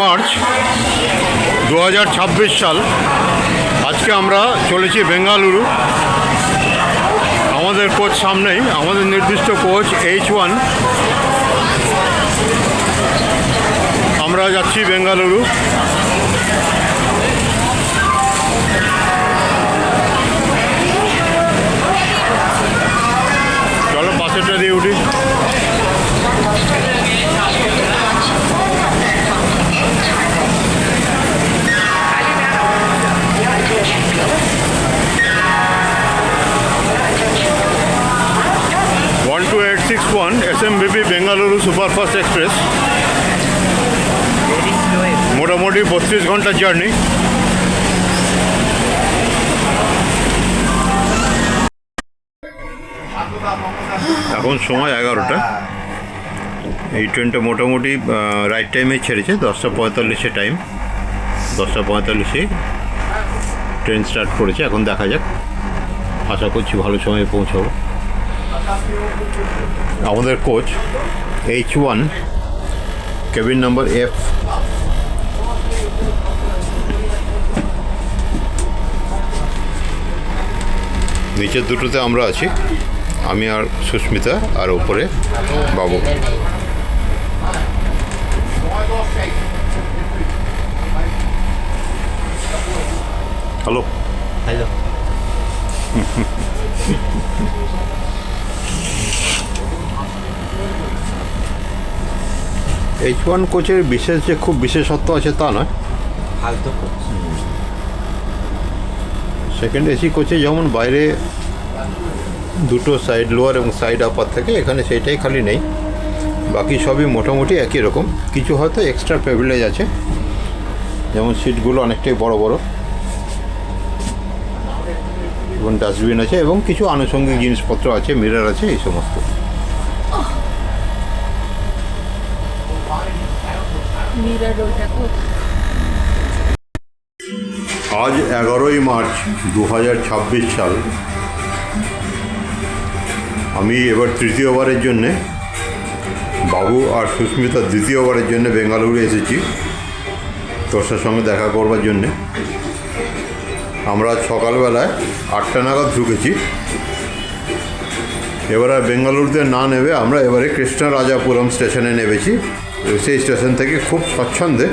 March 2026 সাল। আজকে আমরা চলেছি বেঙ্গালুরু। আমাদের কোচ সামনেই, আমাদের নির্দিষ্ট কোচ H1। আমরা যাচ্ছি বেঙ্গালুরু। চলো পাশেটা দিয়ে উঠি। SMBP বেঙ্গালুরু সুপারফাস্ট এক্সপ্রেস, মোটামুটি 32 ঘন্টার জার্নি। এখন সময় 11টা। এই ট্রেনটা মোটামুটি রাইট টাইমে ছেড়েছে, 10:45 টাইম। 10:45 ট্রেন স্টার্ট করেছে। এখন দেখা যাক, আশা করছি ভালো সময়ে পৌঁছাবো। আমাদের coach H1, cabin number F। নিচের দুটোতে আমরা আছি, আমি আর সুস্মিতা, আর উপরে বাবু। Hello hello. H1 কোচের বিশেষ যে খুব বিশেষত্ব আছে তা নয়। ফালতু কোচ। সেকেন্ড এসি কোচে যেমন বাইরে দুটো সাইড লোয়ার এবং সাইড আপার থাকে, এখানে সেইটাই খালি নেই। বাকি সবই মোটামুটি একই রকম। কিছু হয়তো এক্সট্রা প্রিভিলেজ আছে, যেমন সিটগুলো অনেকটাই বড় বড় এবং ডাস্টবিন আছে এবং কিছু আনুষঙ্গিক জিনিসপত্র আছে, মিরর আছে, এই সমস্ত। আজ 11ই মার্চ 2026 সাল। আমি এবার তৃতীয়বারের জন্যে, বাবু আর সুস্মিতা দ্বিতীয়বারের জন্য বেঙ্গালুরু এসেছি তোর সঙ্গে দেখা করবার জন্যে। আমরা সকালবেলায় 8টা নাগাদ ঢুকেছি। এবার আর বেঙ্গালুরুতে না নেবে আমরা এবারে কৃষ্ণরাজাপুরম স্টেশনে নেমেছি। সেই স্টেশন থেকে খুব স্বচ্ছন্দে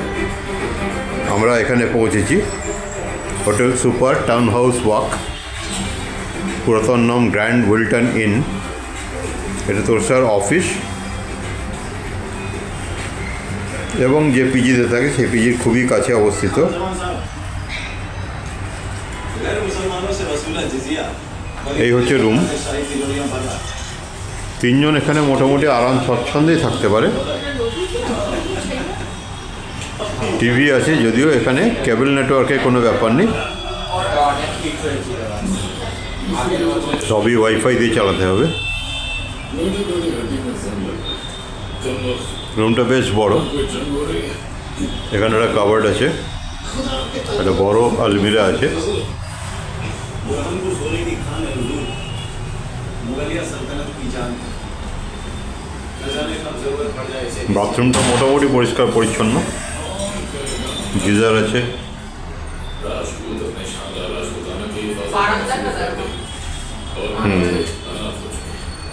আমরা এখানে পৌঁছেছি। Hotel super town house walk, পুরাতন নাম গ্র্যান্ড উইলটন ইন। এটা তোরসার অফিস এবং যে পিজিতে থাকে সেই পিজির খুবই কাছে অবস্থিত। এই হচ্ছে রুম। 3 জন এখানে মোটামুটি আরাম স্বচ্ছন্দেই থাকতে পারে। টিভি আছে, যদিও এখানে কেবল নেটওয়ার্কের কোনো ব্যাপার নেই, সবই ওয়াইফাই দিয়ে চালাতে হবে। রুমটা বেশ বড়। এখানে একটা কাবার্ড আছে, একটা বড় আলমিরা আছে। বাথরুমটা মোটামুটি পরিষ্কার পরিচ্ছন্ন, গিজার আছে।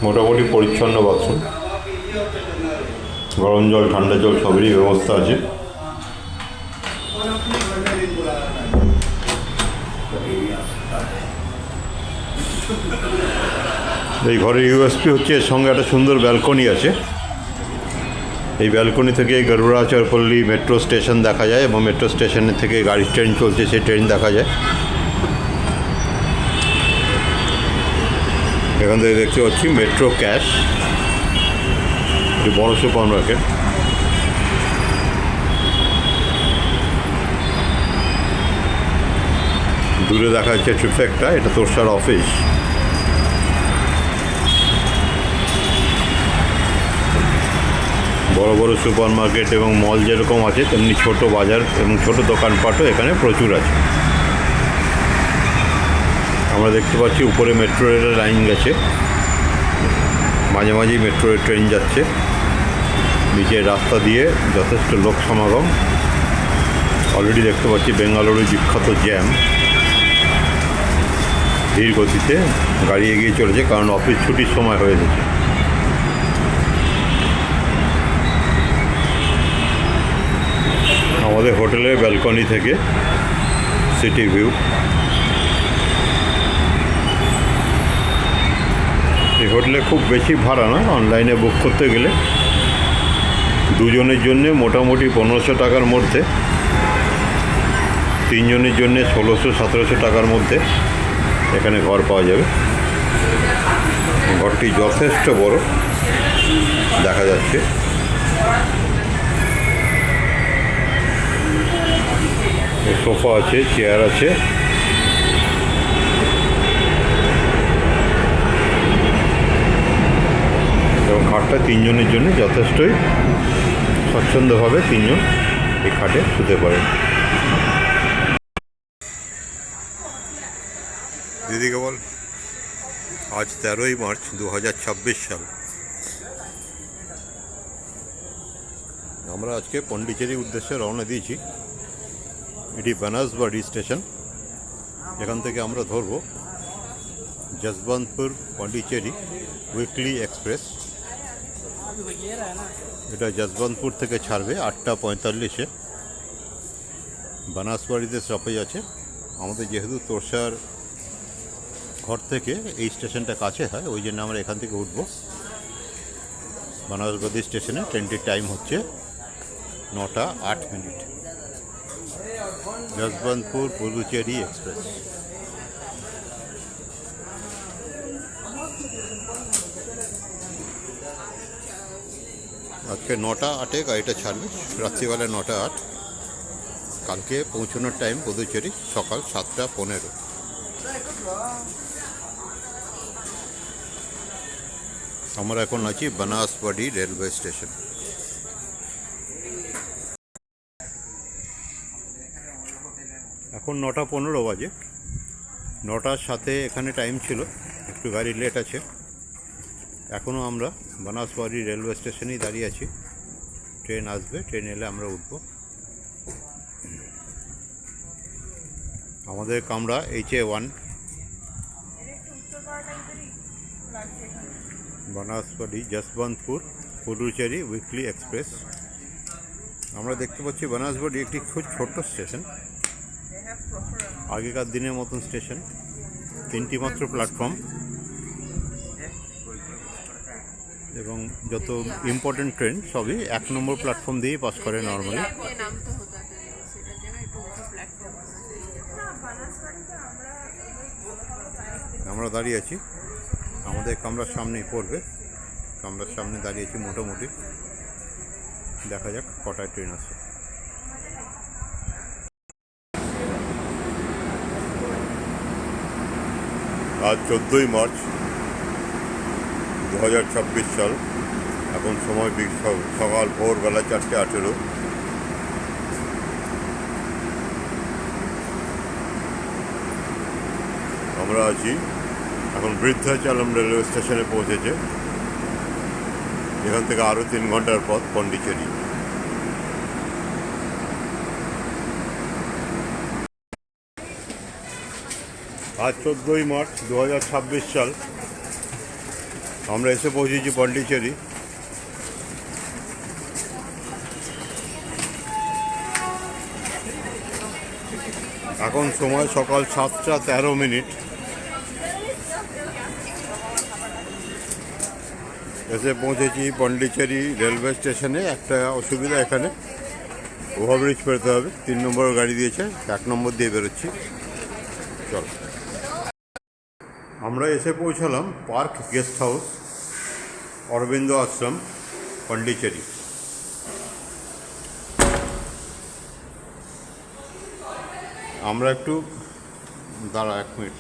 মোটামুটি পরিচ্ছন্ন বাথরুম, গরম জল ঠান্ডা জল সবেরই ব্যবস্থা আছে। এই ঘরের ইউএসপি হচ্ছে এর সঙ্গে একটা সুন্দর ব্যালকনি আছে। এই ব্যালকনি থেকে গরুড়াচারপল্লী মেট্রো স্টেশন দেখা যায় এবং মেট্রো স্টেশনের থেকে গাড়ির ট্রেন চলছে, সেই ট্রেন দেখা যায়। এখান থেকে দেখতে পাচ্ছি মেট্রো ক্যাশ, একটি বড় সুপার মার্কেট। দূরে দেখা যাচ্ছে ট্রিফেক্টা, এটা তোরসার অফিস। বড় বড় সুপার মার্কেট এবং মল যেরকম আছে, তেমনি ছোট বাজার এবং ছোট দোকানপাটও এখানে প্রচুর আছে। আমরা দেখতে পাচ্ছি উপরে মেট্রো রেলের লাইন গেছে, মাঝে মাঝেই মেট্রো ট্রেন যাচ্ছে। নিচের রাস্তা দিয়ে যথেষ্ট লোক সমাগম। অলরেডি দেখতে পাচ্ছি বেঙ্গালুরুর বিখ্যাত জ্যাম। ধীর গতিতে গাড়ি এগিয়ে চলেছে, কারণ অফিস ছুটির সময় হয়ে গেছে। আমাদের হোটেলের ব্যালকনি থেকে সিটি ভিউ। এই হোটেলে খুব বেশি ভাড়া না, অনলাইনে বুক করতে গেলে দুজনের জন্যে মোটামুটি 1500 টাকার মধ্যে, তিনজনের জন্যে 1600-1700 টাকার মধ্যে এখানে ঘর পাওয়া যাবে। ঘরটি যথেষ্ট বড় দেখা যাচ্ছে। সোফা আছে, চেয়ার আছে। এবং খাটটা তিনজনের জন্য যথেষ্টই স্বচ্ছন্দভাবে তিনজন এই খাটে শুতে পারেন। দিদিকে বল, আজ 13ই মার্চ 2026 সাল। আমরা আজকে পন্ডিচেরির উদ্দেশ্যে রওনা দিয়েছি। এটি বানাসবাড়ি স্টেশন। এখান থেকে আমরা ধরব যশবন্তপুর পন্ডিচেরি উইকলি এক্সপ্রেস। এটা যশবন্তপুর থেকে ছাড়বে 8:45-এ। বানাসবাড়িতে স্টপেজ আছে। আমাদের যেহেতু তোরসার ঘর থেকে এই স্টেশনটা কাছে হয়, ওই জন্য আমরা এখান থেকে উঠব। বানাসবাড়ি স্টেশনে ট্রেনটির টাইম হচ্ছে 9:08। যশবন্তপুর পুদুচেরি এক্সপ্রেস। আজকে 9:08 গাড়িটা ছাড়বে, রাত্রিবেলা 9:08। কালকে পৌঁছানোর টাইম পুদুচেরি সকাল 7:15। আমরা এখন আছি বানাসবাড়ি রেলওয়ে স্টেশন। এখন 9:15 বাজে। 9টার সাথে এখানে টাইম ছিল, একটু গাড়ি লেট আছে। এখনও আমরা বানাসবাড়ি রেলওয়ে স্টেশনেই দাঁড়িয়ে আছি। ট্রেন আসবে, ট্রেন এলে আমরা উঠব। আমাদের কামরা HA1। Banaswadi Yesvantpur Puducherry weekly express. আমরা দেখতে পাচ্ছি বানাসবাড়ি একটি খুব ছোট্ট স্টেশন, আগেকার দিনের মতন স্টেশন। 3টি মাত্র প্ল্যাটফর্ম এবং যত ইম্পর্টেন্ট ট্রেন সবই 1 নম্বর প্ল্যাটফর্ম দিয়েই পাস করে নর্মালি। আমরা দাঁড়িয়ে আছি, আমাদের কামরার সামনেই পড়বে। কামরার সামনে দাঁড়িয়ে আছি মোটামুটি। দেখা যাক কটায় ট্রেন আসে। আজ 14ই মার্চ 2026 সাল। এখন সময় সকাল ভোরবেলা 4:18। আমরা আছি এখন বৃদ্ধাচলম রেলওয়ে স্টেশনে পৌঁছেছে। এখান থেকে আরও 3 ঘন্টার পথ পন্ডিচেরি। আজ 14ই মার্চ 2026 সাল। আমরা এসে পৌঁছেছি পন্ডিচেরি। এখন সময় সকাল 7:13। এসে পৌঁছেছি পন্ডিচেরি রেলওয়ে স্টেশনে। একটা অসুবিধা, এখানে ওভারব্রিজ পেরোতে হবে। 3 নম্বর গাড়ি দিয়েছে, 1 নম্বর দিয়ে বেরোচ্ছি। চল। আমরা এসে পৌঁছালাম পার্ক গেস্ট হাউস, অরবিন্দ আশ্রম, পন্ডিচেরি। আমরা একটু দাঁড়া 1 মিনিট।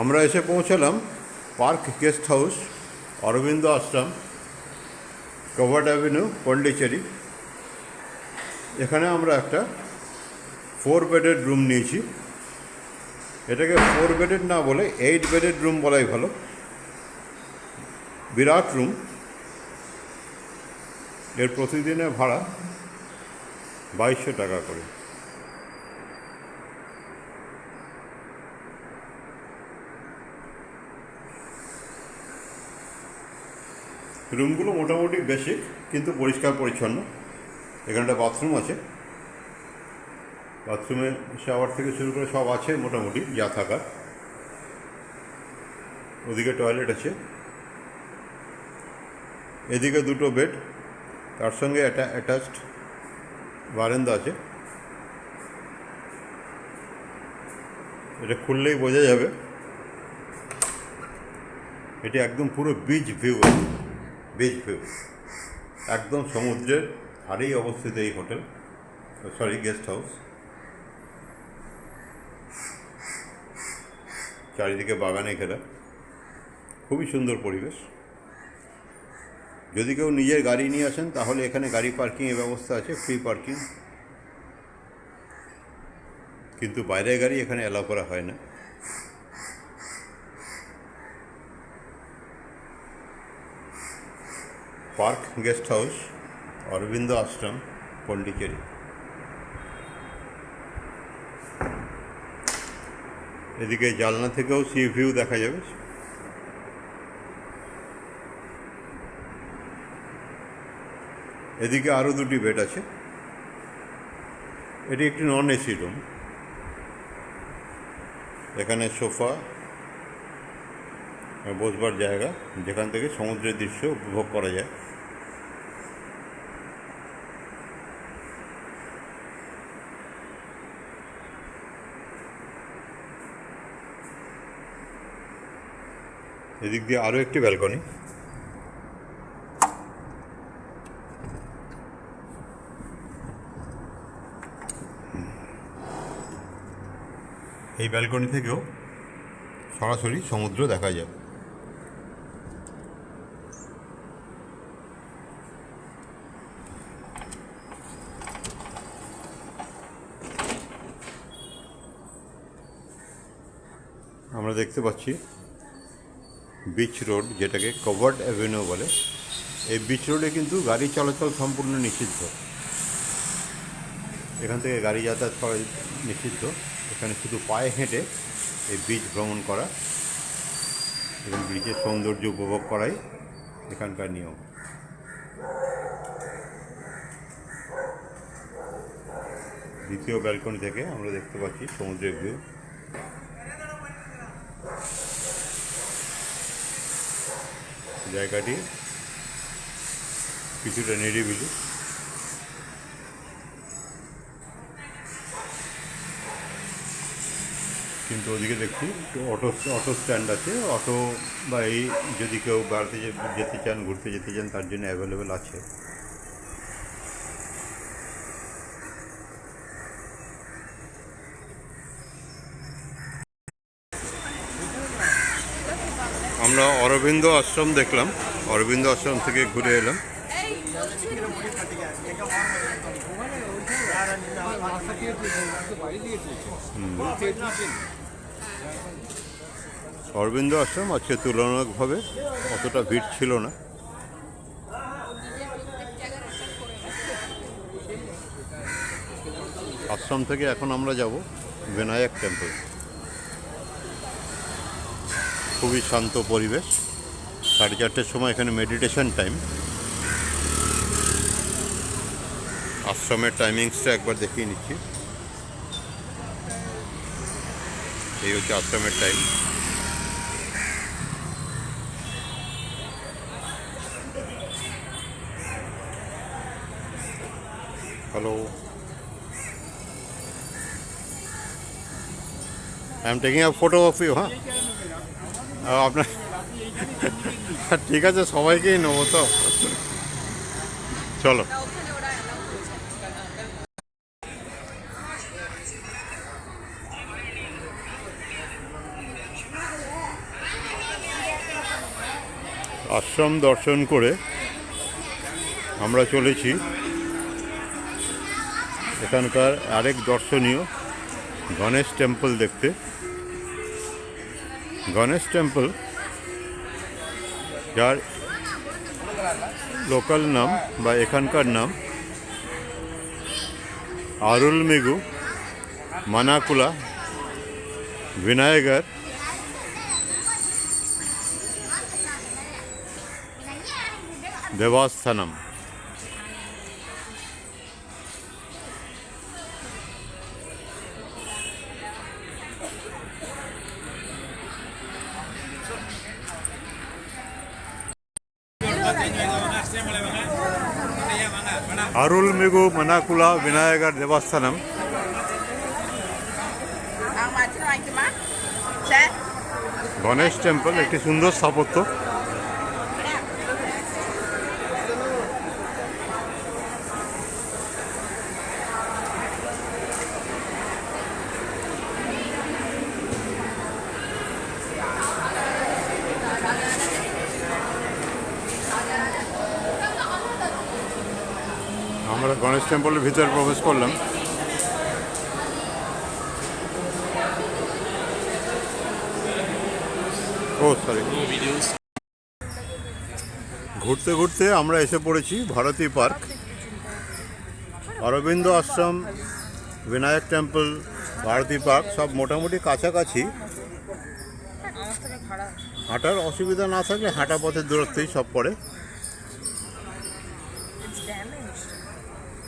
আমরা এসে পৌঁছালাম পার্ক গেস্ট হাউস, অরবিন্দ আশ্রম, কভার্ড অ্যাভিনিউ, পন্ডিচেরি। এখানে আমরা একটা 4 বেডেড রুম নিয়েছি। এটাকে 4 বেডেড না বলে 8 বেডেড রুম বলাই ভালো। বিরাট রুম। এর প্রতিদিনের ভাড়া 2200 টাকা করে। রুমগুলো মোটামুটি বেসিক কিন্তু পরিষ্কার পরিচ্ছন্ন। এখানে একটা বাথরুম আছে, বাথরুমে শাওয়ার থেকে শুরু করে সব আছে মোটামুটি যা থাকার। ওদিকে টয়লেট আছে, এদিকে দুটো বেড, তার সঙ্গে অ্যাটাচড বারান্দা আছে। এটা খুললেই বোঝা যাবে এটি একদম পুরো বিচ ভিউ, বিচ ভিউ একদম সমুদ্রের ধারেই অবস্থিত এই হোটেল, সরি গেস্ট হাউস। চারিদিকে বাগানে ঘেরা, খুবই সুন্দর পরিবেশ। যদি কেউ নিজের গাড়ি নিয়ে আসেন তাহলে এখানে গাড়ি পার্কিংয়ের ব্যবস্থা আছে, ফ্রি পার্কিং, কিন্তু বাইরের গাড়ি এখানে অ্যালাউ করা হয় না। পার্ক গেস্ট হাউস, অরবিন্দ আশ্রম, পন্ডিচেরি। এদিকে জানলা থেকেও সি ভিউ দেখা যাবে। এদিকে আরও দুটি বেড আছে। এটি একটি নন এসি রুম, এখানে সোফা, বসবার জায়গা, যেখান থেকে সমুদ্রের দৃশ্য উপভোগ করা যায়। এদিক দিয়ে আরও একটি ব্যালকনি। এই ব্যালকনি থেকেও সরাসরি সমুদ্র দেখা যায়। আমরা দেখতে পাচ্ছি বিচ রোড, যেটাকে কভার্ড অ্যাভিনিউ বলে। এই বিচ রোডে কিন্তু গাড়ি চলাচল সম্পূর্ণ নিষিদ্ধ, এখান থেকে গাড়ি যাতায়াত করা নিষিদ্ধ। এখানে শুধু পায়ে হেঁটে এই বিচ ভ্রমণ করা এবং বিচের সৌন্দর্য উপভোগ করাই এখানকার নিয়ম। দ্বিতীয় ব্যালকনি থেকে আমরা দেখতে পাচ্ছি সমুদ্রের ভিউ। জায়গাটি কিছুটা নিরিবিলি, কিন্তু ওদিকে দেখছি অটো স্ট্যান্ড আছে। অটো বা এই যদি কেউ বেড়াতে যেতে চান, ঘুরতে যেতে চান, তার জন্য অ্যাভেলেবেল আছে। আমরা অরবিন্দ আশ্রম দেখলাম, অরবিন্দ আশ্রম থেকে ঘুরে এলাম। অরবিন্দ আশ্রম আজকে তুলনামূলকভাবে অতটা ভিড় ছিল না। আশ্রম থেকে এখন আমরা যাব বিনায়ক টেম্পল। খুবই শান্ত পরিবেশ। 4:30 সময় এখানে মেডিটেশন টাইম। আশ্রমের টাইমিংসটা একবার দেখিয়ে নিচ্ছি। এই হচ্ছে আশ্রমের time. Hello, I am taking a photo of you. হ্যাঁ, আপনার ঠিক আছে, সবাইকেই নেবো তো, চলো। আশ্রম দর্শন করে আমরা চলেছি এখানকার আরেক দর্শনীয় গণেশ টেম্পল দেখতে। গণেশ টেম্পল, যার লোকাল নাম বা এখানকার নাম আরুলমিগু, মানাকুলা, বিনায়গর, দেবস্থানম। আরুলমিগু, মানাকুলা, বিনায়গর, দেবস্থানম। গণেশ টেম্পল, একটি সুন্দর স্থাপত্য। আমরা গণেশ টেম্পলের ভিতরে প্রবেশ করলাম। ও সরি, ঘুরতে ঘুরতে আমরা এসে পড়েছি ভারতী পার্ক। অরবিন্দ আশ্রম, বিনায়ক টেম্পল, ভারতী পার্ক সব মোটামুটি কাছাকাছি। হাঁটার অসুবিধা না থাকলে হাঁটা পথের দূরত্বেই সব পড়ে।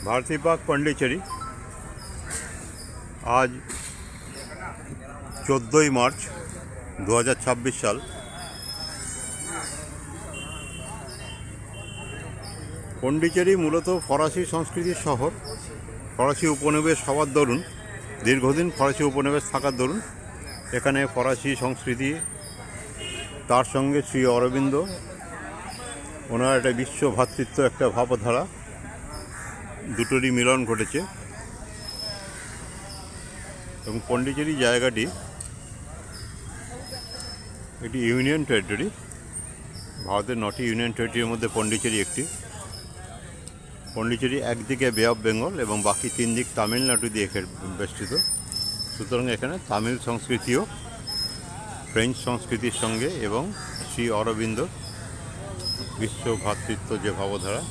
ভারতী পার্ক, পন্ডিচেরি। আজ 14ই মার্চ 2026 সাল। পন্ডিচেরি মূলত ফরাসি সংস্কৃতির শহর। ফরাসি উপনিবেশ হওয়ার দরুন, দীর্ঘদিন ফরাসি উপনিবেশ থাকার দরুন এখানে ফরাসি সংস্কৃতি, তার সঙ্গে শ্রী অরবিন্দ ওনার একটা বিশ্ব ভ্রাতৃত্ব, একটা ভাবধারা, দুটোরই মিলন ঘটেছে। এবং পন্ডিচেরি জায়গাটি এটি ইউনিয়ন টেরিটরি। ভারতের 9টি ইউনিয়ন টেরিটরির মধ্যে পন্ডিচেরি একটি। পন্ডিচেরি একদিকে বে অফ বেঙ্গল এবং বাকি 3 দিক তামিলনাড়ু দিয়ে বেষ্টিত। সুতরাং এখানে তামিল সংস্কৃতিও ফ্রেঞ্চ সংস্কৃতির সঙ্গে এবং শ্রী অরবিন্দ বিশ্ব ভ্রাতৃত্ব যে ভাবধারা,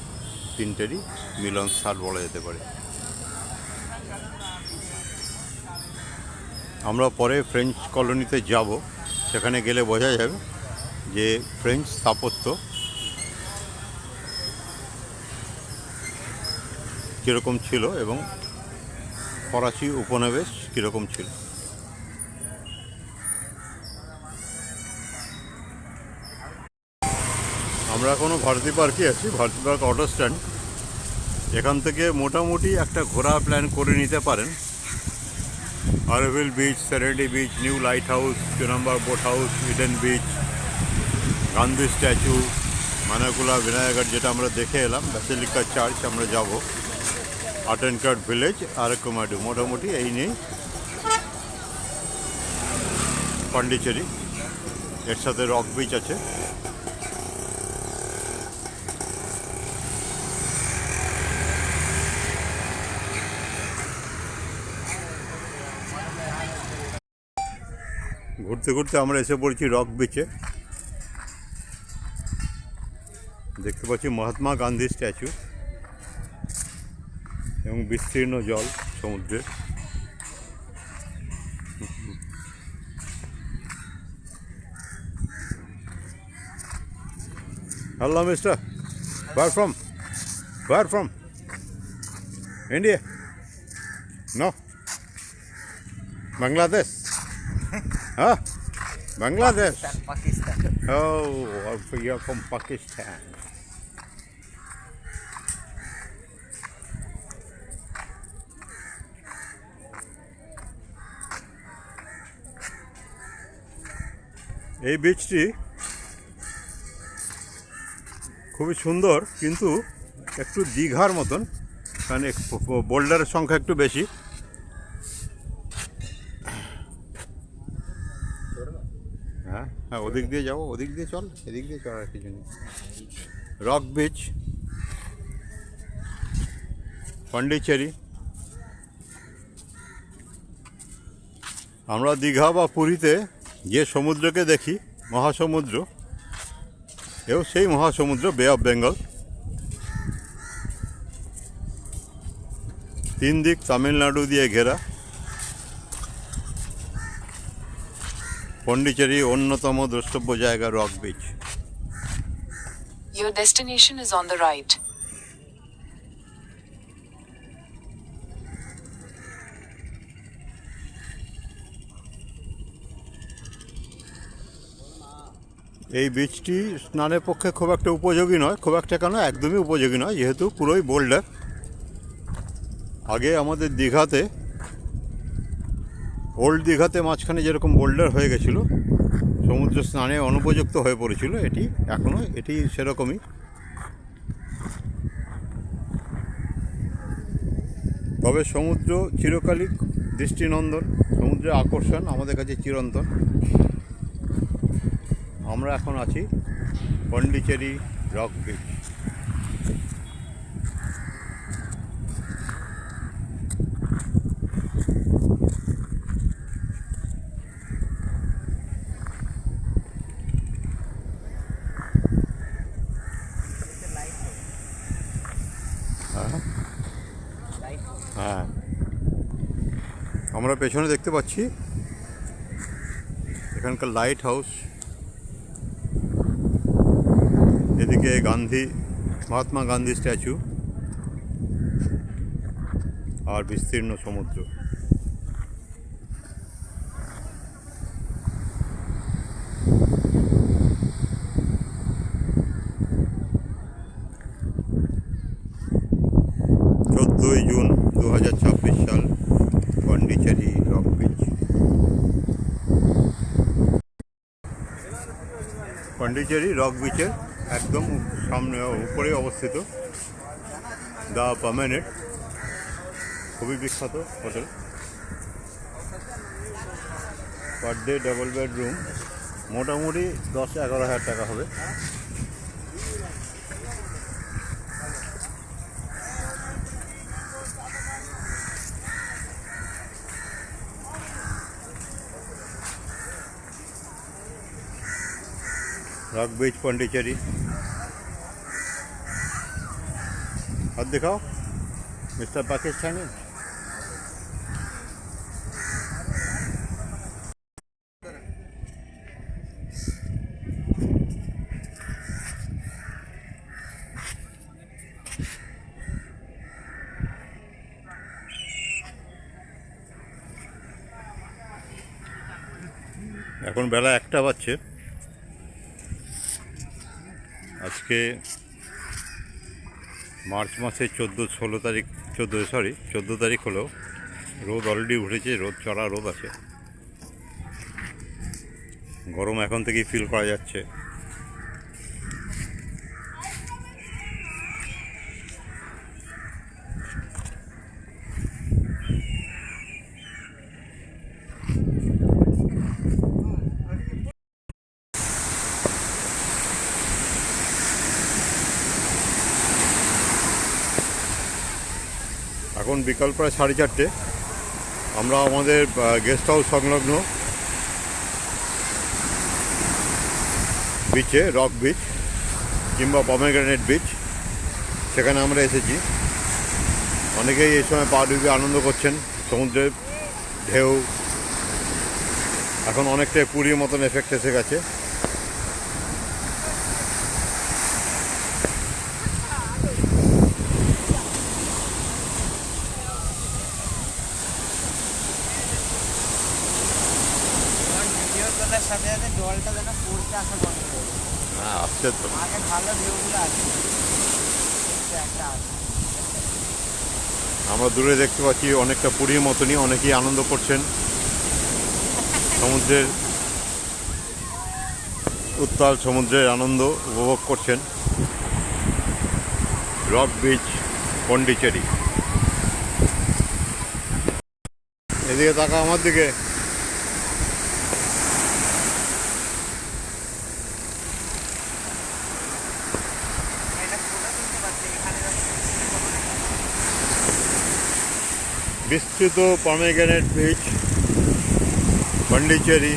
তিনটেরই মিলনস্থল বলা যেতে পারে। আমরা পরে ফ্রেঞ্চ কলোনিতে যাব, সেখানে গেলে বোঝা যাবে যে ফ্রেঞ্চ স্থাপত্য কীরকম ছিল এবং ফরাসি উপনিবেশ কীরকম ছিল। আমরা এখনও ভারতী পার্কে আছি, ভারতী পার্ক অটো স্ট্যান্ড। এখান থেকে মোটামুটি একটা ঘোরা প্ল্যান করে নিতে পারেন। Auroville beach, Serenity beach, new lighthouse, 2 নম্বর boat house, Eden beach, Gandhi statue, Manakula, Vinayagar যেটা আমরা দেখে এলাম, ব্যাসিলিকা চার্চ আমরা যাব, art and craft village, Arikamedu. মোটামুটি এই নিয়েই পন্ডিচেরি। এর সাথে রক বিচ আছে। ঘুরতে ঘুরতে আমরা এসে পড়েছি রক বিচে। দেখতে পাচ্ছি মহাত্মা গান্ধী স্ট্যাচু এবং বিস্তীর্ণ জল সমুদ্রের। Hello mister, where from? India? No? Bangladesh? Huh? Bangladesh? Pakistan. Oh, you're from Pakistan. এই বিচটি খুবই সুন্দর, কিন্তু একটু দীঘার মতন, কারণ বোল্ডারের সংখ্যা একটু বেশি। হ্যাঁ হ্যাঁ, ওদিক দিয়ে যাবো, ওদিক দিয়ে চল, এদিক দিয়ে চল, আর কিছু নেই। Rock beach, Pondicherry. আমরা দীঘা বা পুরীতে যে সমুদ্রকে দেখি, মহাসমুদ্র, এও সেই মহাসমুদ্র, বে অফ বেঙ্গল। তিন দিক তামিলনাড়ু দিয়ে ঘেরা পন্ডিচেরি অন্যতম দ্রষ্টব্য জায়গা rock beach. Your destination is on the right. এই বিচটি স্নানের পক্ষে খুব একটা উপযোগী নয়, খুব একটা কেন একদমই উপযোগী নয়, যেহেতু পুরোই বোল্ডার। আগে আমাদের দীঘাতে, ওল্ড দীঘাতে মাঝখানে যেরকম বোল্ডার হয়ে গেছিলো, সমুদ্র স্নানে অনুপযুক্ত হয়ে পড়েছিল, এটি সেরকমই। তবে সমুদ্র চিরকালই দৃষ্টিনন্দন, সমুদ্রের আকর্ষণ আমাদের কাছে চিরন্তন। আমরা এখন আছি পন্ডিচেরি রক বিচ। হ্যাঁ, আমরা পেছনে দেখতে পাচ্ছি এখানকার লাইট হাউস। এদিকে মহাত্মা গান্ধী স্ট্যাচু আর বিস্তীর্ণ সমুদ্র। জুন 2026 সাল, Pondicherry rock beach. Pondicherry rock বিচের একদম সামনে উপরে অবস্থিত দ্য পার্মানেন্ট, খুবই বিখ্যাত hotel. Per day double bedroom মোটামুটি 10-11 হাজার টাকা হবে। रॉक बीच पौंडीचेरी। हाथ दिखाओ मिस्टर पाकिस्तानी। এখন বেলা 1টা বাজছে। আজকে মার্চ মাসের 14 তারিখ হলো। রোদ অলরেডি উঠেছে, চড়া রোদ আছে, গরম এখন থেকেই ফিল করা যাচ্ছে। এখন বিকাল প্রায় 4:30। আমরা আমাদের গেস্ট হাউস সংলগ্ন বিচে, রক বিচ কিংবা পমেগ্রেনেট বিচ, সেখানে আমরা এসেছি। অনেকেই এই সময় পা ডুবে আনন্দ করছেন। সমুদ্রের ঢেউ এখন অনেকটাই পুরীর মতন এফেক্ট এসে গেছে। সাথে সাথে জলটা যেন পড়তে আসা বন্ধ করে দেয়। হ্যাঁ, আসছে তো। আগে ভালো ঢেউগুলো আছে, একটা আছে। আমরা দূরে দেখতে পাচ্ছি অনেকটা পুরীর মতনই, অনেকেই আনন্দ করছেন, সমুদ্রের উত্তাল সমুদ্রের আনন্দ উপভোগ করছেন। Rock beach Pondicherry. এদিকে তাকা আমার দিকে। বিস্তৃত পমেগ্রেনেট বিচ পন্ডিচেরি।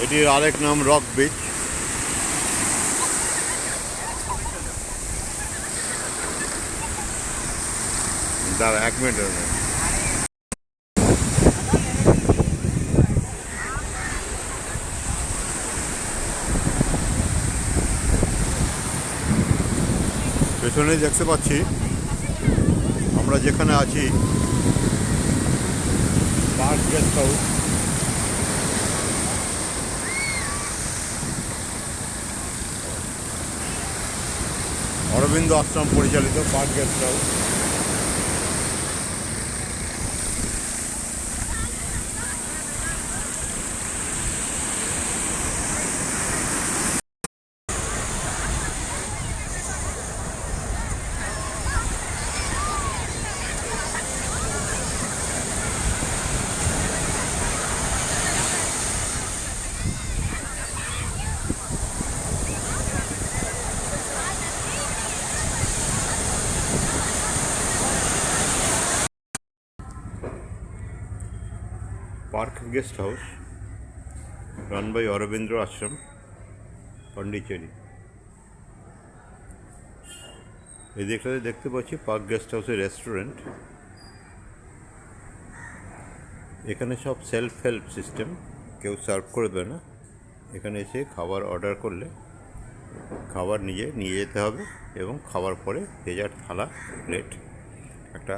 এটির আরেক নাম রক বিচ। দাঁড়া 1 মিনিট। পেছনে দেখতে পাচ্ছি আমরা যেখানে আছি পার্ক গেস্ট হাউস। অরবিন্দ আশ্রম পরিচালিত park guest house. Park Guest House run by Aurobindo Ashram, Pondicherry. এই দেখতে পাচ্ছি পার্ক গেস্ট হাউসের রেস্টুরেন্ট। এখানে সব সেলফ হেল্প সিস্টেম, কেউ সার্ভ করে দেয় না। এখানে এসে খাবার অর্ডার করলে খাবার নিয়ে যেতে হবে এবং খাবার পরে যে যার থালা প্লেট একটা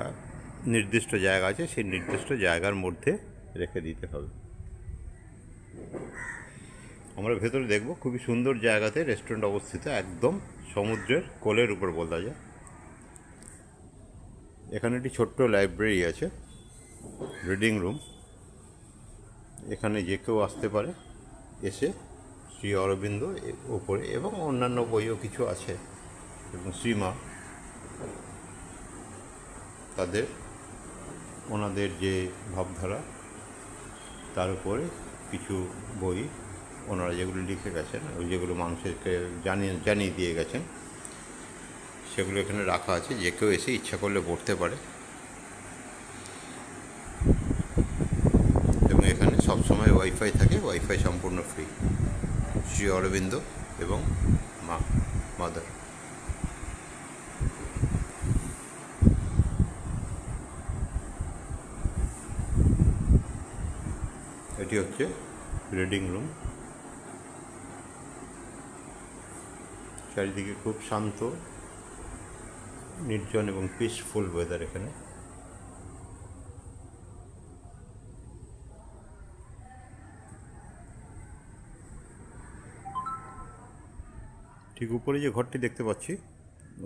নির্দিষ্ট জায়গা আছে, সেই নির্দিষ্ট জায়গার মধ্যে রেখে দিতে হবে। আমরা ভেতরে দেখব, খুবই সুন্দর জায়গাতে রেস্টুরেন্ট অবস্থিত, একদম সমুদ্রের কোলের উপর বলা যায়। এখানে একটি ছোট্ট লাইব্রেরি আছে, রিডিং রুম। এখানে যে কেউ আসতে পারে, এসে শ্রী অরবিন্দ উপরে এবং অন্যান্য বইও কিছু আছে এবং শ্রীমা ওনাদের যে ভাবধারা তার উপরে কিছু বই ওনারা যেগুলো লিখে গেছেন, ওই যেগুলো মানুষকে জানিয়ে দিয়ে গেছেন, সেগুলো এখানে রাখা আছে। যে কেউ এসে ইচ্ছা করলে পড়তে পারে এবং এখানে সবসময় ওয়াইফাই থাকে, ওয়াইফাই সম্পূর্ণ ফ্রি। শ্রী অরবিন্দ এবং মাদার। এটি হচ্ছে রিডিং রুম। চারিদিকে খুব শান্ত, নির্জন এবং পিসফুল ওয়েদার এখানে। ঠিক উপরে যে ঘরটি দেখতে পাচ্ছি,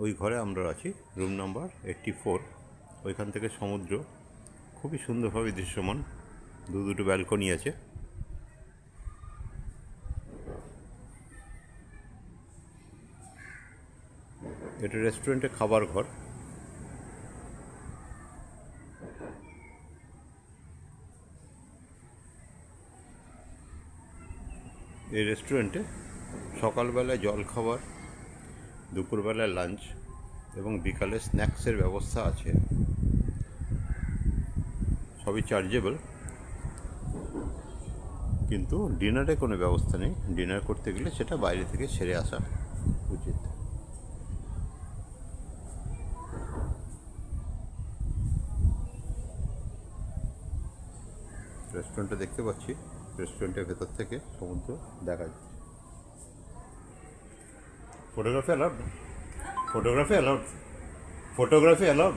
ওই ঘরে আমরা আছি, রুম নাম্বার 84। ওইখান থেকে সমুদ্র খুবই সুন্দরভাবে দৃশ্যমান, দুটো ব্যালকনি আছে। এটা রেস্টুরেন্টে খাবার ঘর। এই রেস্টুরেন্টে সকালবেলায় জলখাবার, দুপুরবেলায় লাঞ্চ এবং বিকালে স্ন্যাক্সের ব্যবস্থা আছে। সবই চার্জেবল, কিন্তু ডিনারে কোনো ব্যবস্থা নেই। ডিনার করতে গেলে সেটা বাইরে থেকে সেরে আসা উচিত। রেস্টুরেন্টটা দেখতে পাচ্ছি, রেস্টুরেন্টের ভেতর থেকে সমুদ্র দেখা যাচ্ছে। Photography allowed? Photography allowed? Photography allowed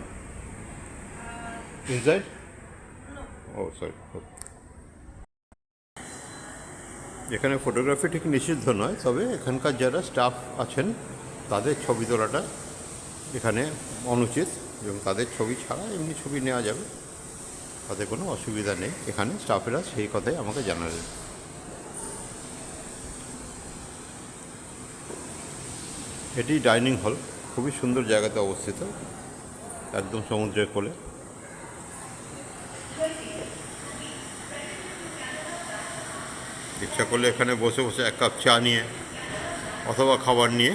inside? Oh sorry. এখানে ফটোগ্রাফি ঠিক নিষিদ্ধ নয়, তবে এখানকার যারা স্টাফ আছেন তাদের ছবি তোলাটা এখানে অনুচিত, এবং তাদের ছবি ছাড়া এমনি ছবি নেওয়া যাবে, তাতে কোনো অসুবিধা নেই। এখানে স্টাফেরা সেই কথাই আমাকে জানালেন। এটি ডাইনিং হল, খুবই সুন্দর জায়গাতে অবস্থিত, একদম সমুদ্রের কোলে। ইচ্ছা করলে এখানে বসে বসে 1 কাপ চা নিয়ে অথবা খাবার নিয়ে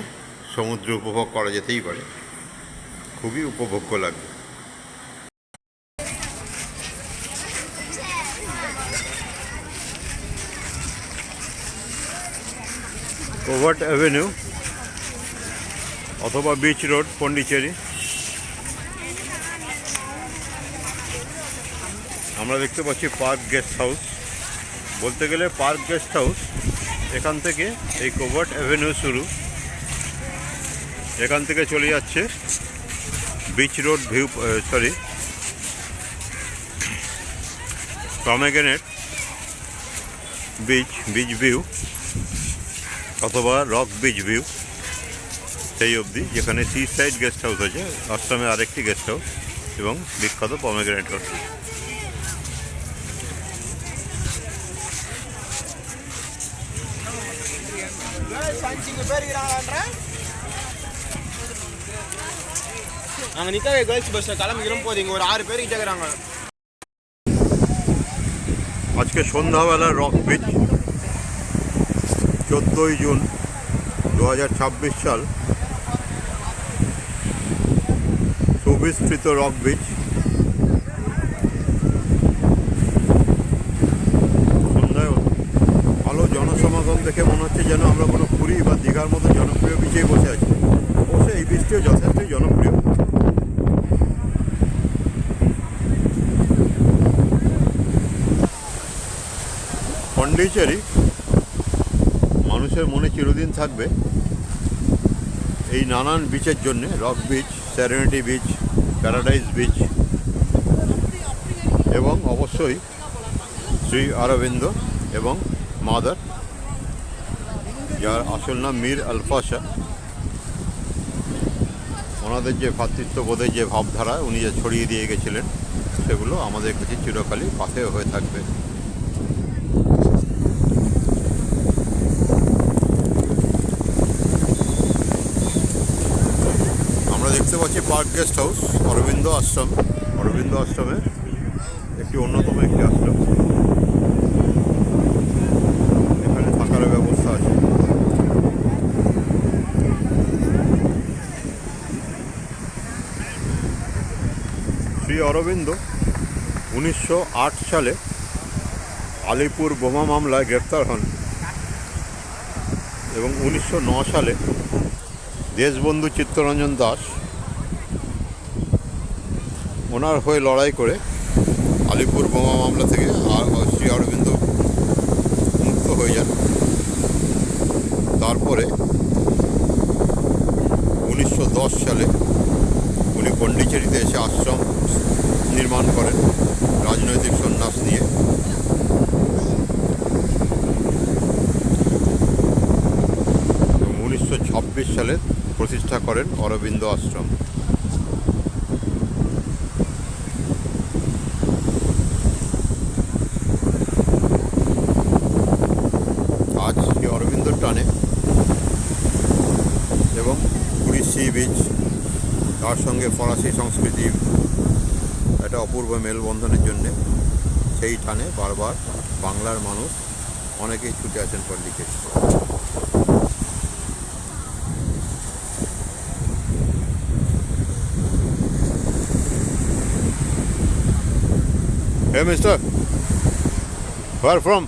সমুদ্র উপভোগ করা যেতেই পারে, খুবই উপভোগ্য লাগবে। কোভার্ট অ্যাভিনিউ অথবা বিচ রোড পন্ডিচেরি। আমরা দেখতে পাচ্ছি পার্ক গেস্ট হাউস। বলতে গেলে পার্ক গেস্ট হাউস এখান থেকে এই কোভার্ট অ্যাভিনিউ শুরু, এখান থেকে চলে যাচ্ছে beach road view pomegranate beach view অথবা রক বিচ ভিউ সেই অবধি, যেখানে সি সাইড গেস্ট হাউস আছে, আশ্রমে আরেকটি গেস্ট হাউস এবং বিখ্যাত পমেগ্রেনেট রোড। அங்கே நிற்கவே கேர்ள்ஸ் பஸ் கிளம்பிக்கிறோம் போது இங்கே ஒரு 6 பேர் கேட்குறாங்க। আজকে সন্ধ্যাবেলা রক বিচ, 14ই জুন 2026 সাল, সুবিস্তৃত রক বিচ। সন্ধ্যায় ভালো জনসমাগম দেখে মনে হচ্ছে যেন আমরা কোনো পুরী বা দীঘার মতো জনপ্রিয় বিচেই বসে আছি। অবশ্যই এই বিচটিও যথেষ্টই জনপ্রিয়। পন্ডিচেরি মানুষের মনে চিরদিন থাকবে এই নানান বিচের জন্যে, rock beach, serenity beach, paradise beach এবং অবশ্যই শ্রী অরবিন্দ এবং মাদার, যার আসল নাম মীর আলফা শাহ। ওনাদের যে ভ্রাতৃত্ববোধের যে ভাবধারা উনি যে ছড়িয়ে দিয়ে গেছিলেন, সেগুলো আমাদের কাছে চিরকালই পাথেয় হয়ে থাকবে। আমরা দেখতে পাচ্ছি পার্ক গেস্ট হাউস, অরবিন্দ আশ্রম। অরবিন্দ আশ্রমের একটি অন্যতম একটি আশ্রম। এখানে থাকার ব্যবস্থা আছে। শ্রী অরবিন্দ 1908 সালে আলিপুর বোমা মামলায় গ্রেপ্তার হন এবং 1909 সালে দেশবন্ধু চিত্তরঞ্জন দাস ওনার হয়ে লড়াই করে আলিপুর বোমা মামলা থেকে শ্রী অরবিন্দ মুক্ত হয়ে যান। তারপরে 1910 সালে উনি পন্ডিচেরিতে এসে আশ্রম নির্মাণ করেন রাজনৈতিক সন্ন্যাস নিয়ে। এবং 1926 সালে প্রতিষ্ঠা করেন অরবিন্দ আশ্রম। আজ শ্রী অরবিন্দর টানে এবং পুরী সি বিচ, তার সঙ্গে ফরাসি সংস্কৃতি একটা অপূর্ব মেলবন্ধনের জন্যে সেই টানে বারবার বাংলার মানুষ অনেকেই ছুটে আছেন Pondicherry. Hey mister, where from?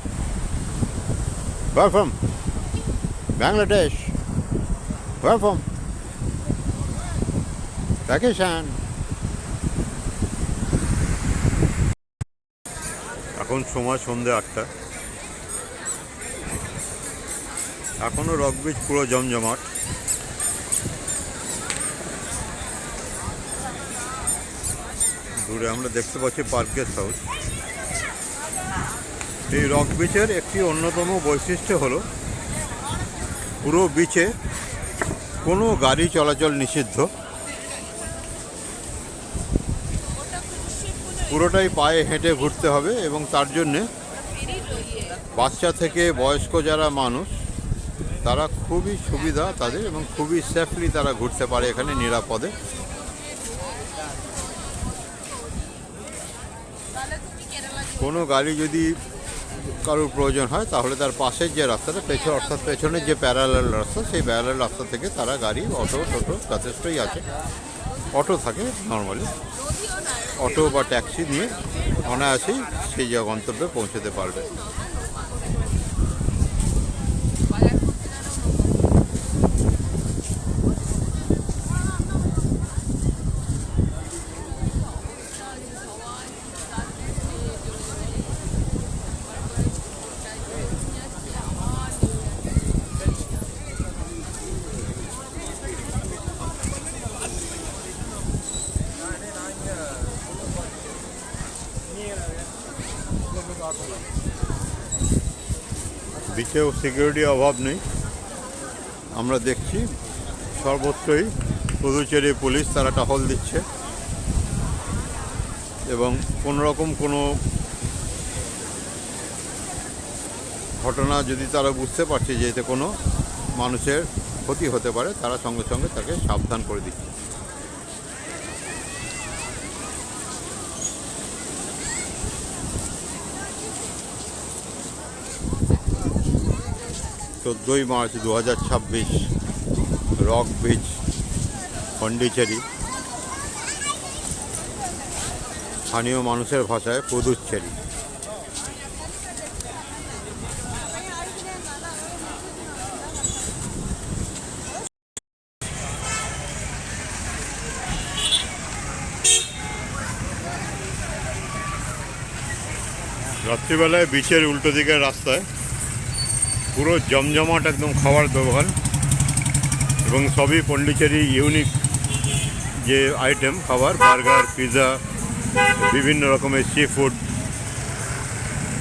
Where from? Bangladesh. Where from? Pakistan. এখন সময় সন্ধ্যে 8টা। এখনও রক বিচ পুরো জমজমাট। দূরে আমরা দেখতে পাচ্ছি পার্ক গেস্ট হাউস। এই রক বিচের একটি অন্যতম বৈশিষ্ট্য হলো পুরো বিচে কোনো গাড়ি চলাচল নিষিদ্ধ। পুরোটাই পায়ে হেঁটে ঘুরতে হবে এবং তার জন্যে বাচ্চা থেকে বয়স্ক যারা মানুষ তারা খুবই সুবিধা তাদের এবং খুবই সেফলি তারা ঘুরতে পারে এখানে নিরাপদে। কোনো গাড়ি যদি কারোর প্রয়োজন হয় তাহলে তার পাশের যে রাস্তাটা অর্থাৎ পেছনের যে প্যারালাল রাস্তা, সেই প্যারালাল রাস্তা থেকে তারা গাড়ি, অটো যথেষ্টই আছে। অটো থাকে নর্মালি, অটো বা ট্যাক্সি নিয়ে অনায়াসেই সেই গন্তব্যে পৌঁছতে পারবে। বিচেও সিকিউরিটির অভাব নেই। আমরা দেখছি সর্বত্রই পুদুচেরি পুলিশ তারা টহল দিচ্ছে এবং কোনো রকম কোনো ঘটনা যদি তারা বুঝতে পারছে যে এতে কোনো মানুষের ক্ষতি হতে পারে, তারা সঙ্গে সঙ্গে তাকে সাবধান করে দিচ্ছে। চোদ্দোই মার্চ 2026, রক বিচ, পন্ডিচেরি, স্থানীয় মানুষের ভাষায় পুদুচেরি। রাত্রিবেলায় বিচের উল্টো দিকের রাস্তায় পুরো জমজমাট একদম খাবার দোকান, এবং সবই পন্ডিচেরি ইউনিক যে আইটেম খাবার, বার্গার, পিৎজা, বিভিন্ন রকমের সি ফুড,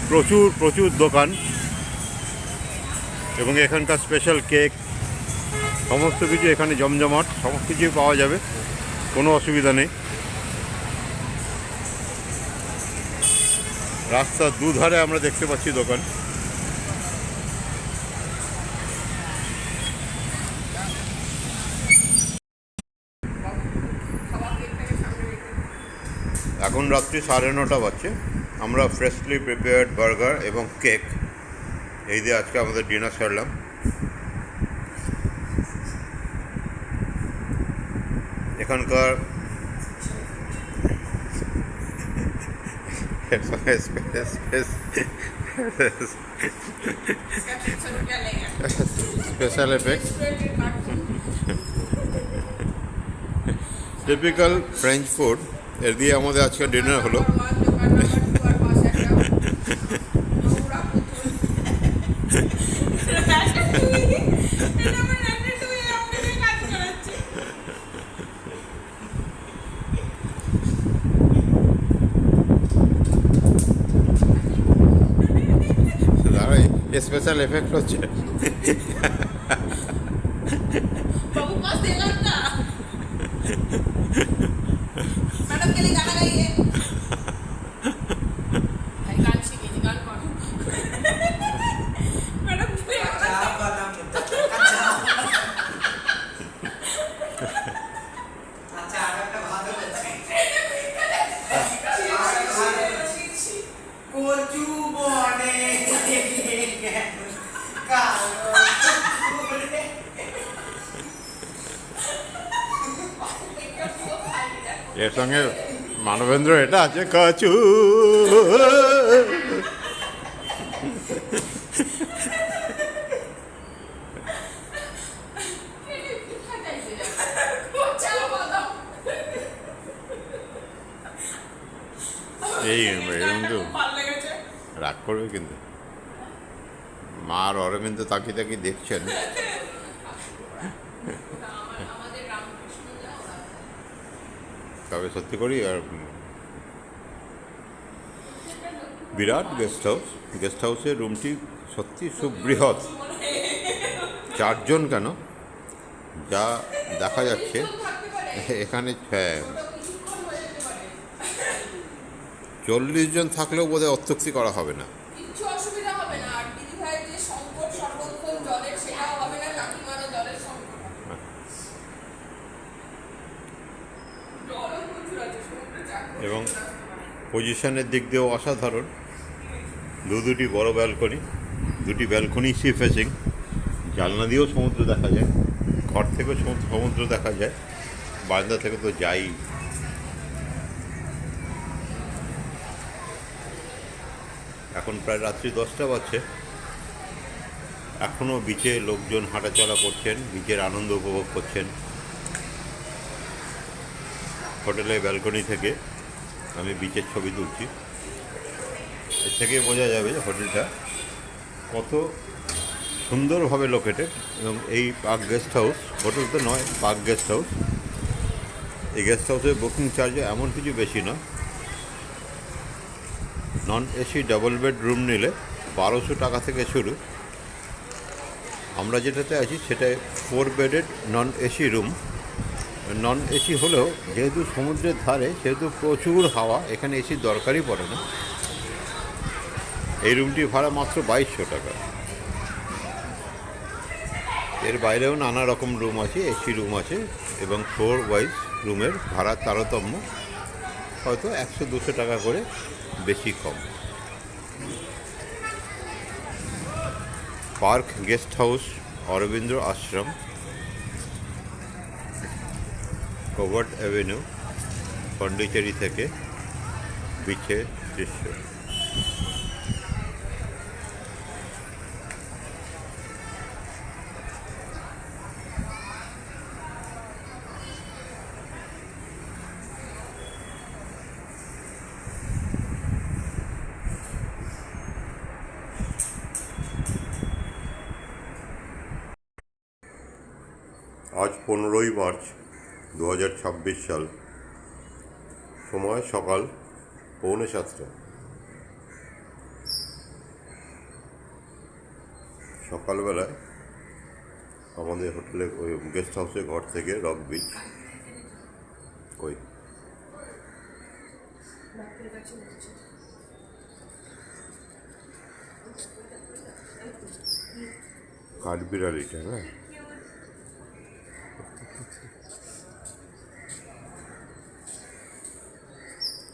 প্রচুর প্রচুর দোকান, এবং এখানকার স্পেশাল কেক, সমস্ত কিছু এখানে জমজমাট, সমস্ত কিছুই পাওয়া যাবে, কোনো অসুবিধা নেই। রাস্তার দুধারে আমরা দেখতে পাচ্ছি দোকান। এখন রাত্রি 9:30 বাজছে। আমরা ফ্রেশলি প্রিপেয়ার্ড বার্গার এবং কেক এই দিয়ে আজকে আমাদের ডিনার সারলাম। এখানকার special effect, typical French food, এর দিয়ে আমাদের আজকে ডিনার হলো। স্পেশাল এফেক্ট হচ্ছে। बाबू पास देगा ना मैडम के लिए गाना गाइए भाई गान सीखिए गान कौन मैडम के लिए आप गाना अच्छा একটা ভালো আছে কোচু বনে কালো এর সঙ্গে মানবেন্দ্র এটা আছে কাচু। এই কিন্তু রাগ করবে কিন্তু। মা আর অরবিন্দ তাকিয়ে তাকিয়ে দেখছেন। তবে সত্যি করি আর বিরাট গেস্ট হাউসের রুমটি সত্যি সুবৃহৎ, 4 জন কেন, যা দেখা যাচ্ছে এখানে 40 জন থাকলেও বোধহয় অত্যুক্তি করা হবে না। কিছু অসুবিধা হবে না। আর দিদি ভাইয়ের যে সংকট সর্বক্ষণ জলের, সেটাও হবে না। কাকিমারও জলের সংকট হবে না। জলও প্রচুর আছে, সমুদ্রে চান করতে এবং আসতে পারে। পজিশনের দিক দিয়েও অসাধারণ। দুটি বড় ব্যালকনি, দুটি ব্যালকনি সি ফেসিং, জানলা দিয়েও সমুদ্র দেখা যায়, ঘর থেকেও সমুদ্র দেখা যায়, বারান্দা থেকে তো যাই। এখন প্রায় রাত্রি 10টা বাজছে, এখনও বিচে লোকজন হাঁটাচলা করছেন, বিচের আনন্দ উপভোগ করছেন। হোটেলের ব্যালকনি থেকে আমি বিচের ছবি তুলছি। এর থেকে বোঝা যাবে যে হোটেলটা কত সুন্দরভাবে লোকেটেড। এবং এই পার্ক গেস্ট হাউস, হোটেল তো নয়, পার্ক গেস্ট হাউস, এই গেস্ট হাউসের বুকিং চার্জে এমন কিছু বেশি না। Non AC double bed room নিলে 1200 টাকা থেকে শুরু, আমরা যেটাতে আছি সেটা 4 bedded non AC room. Non AC হলেও যেহেতু সমুদ্রের ধারে সেহেতু প্রচুর হাওয়া, এখানে এসির দরকারই পড়ে না। এই রুমটির ভাড়া মাত্র 2200 টাকা। এর বাইরেও নানা রকম রুম আছে, এসি রুম আছে, এবং ফ্লোর ওয়াইজ রুমের ভাড়া তারতম্য হয়তো 100-200 টাকা করে বেশি কম। পার্ক গেস্ট হাউস, অরবিন্দ আশ্রম, কভার্ড অ্যাভিনিউ, পন্ডিচেরি থেকে বিচের দৃশ্য। আজ 15ই মার্চ 2026 সাল, সময় সকাল 6:45। সকালবেলায় আমাদের হোটেলে ওই গেস্ট হাউসের ঘর থেকে রক বিচ ওই কাঠবিড়ালিটা, হ্যাঁ,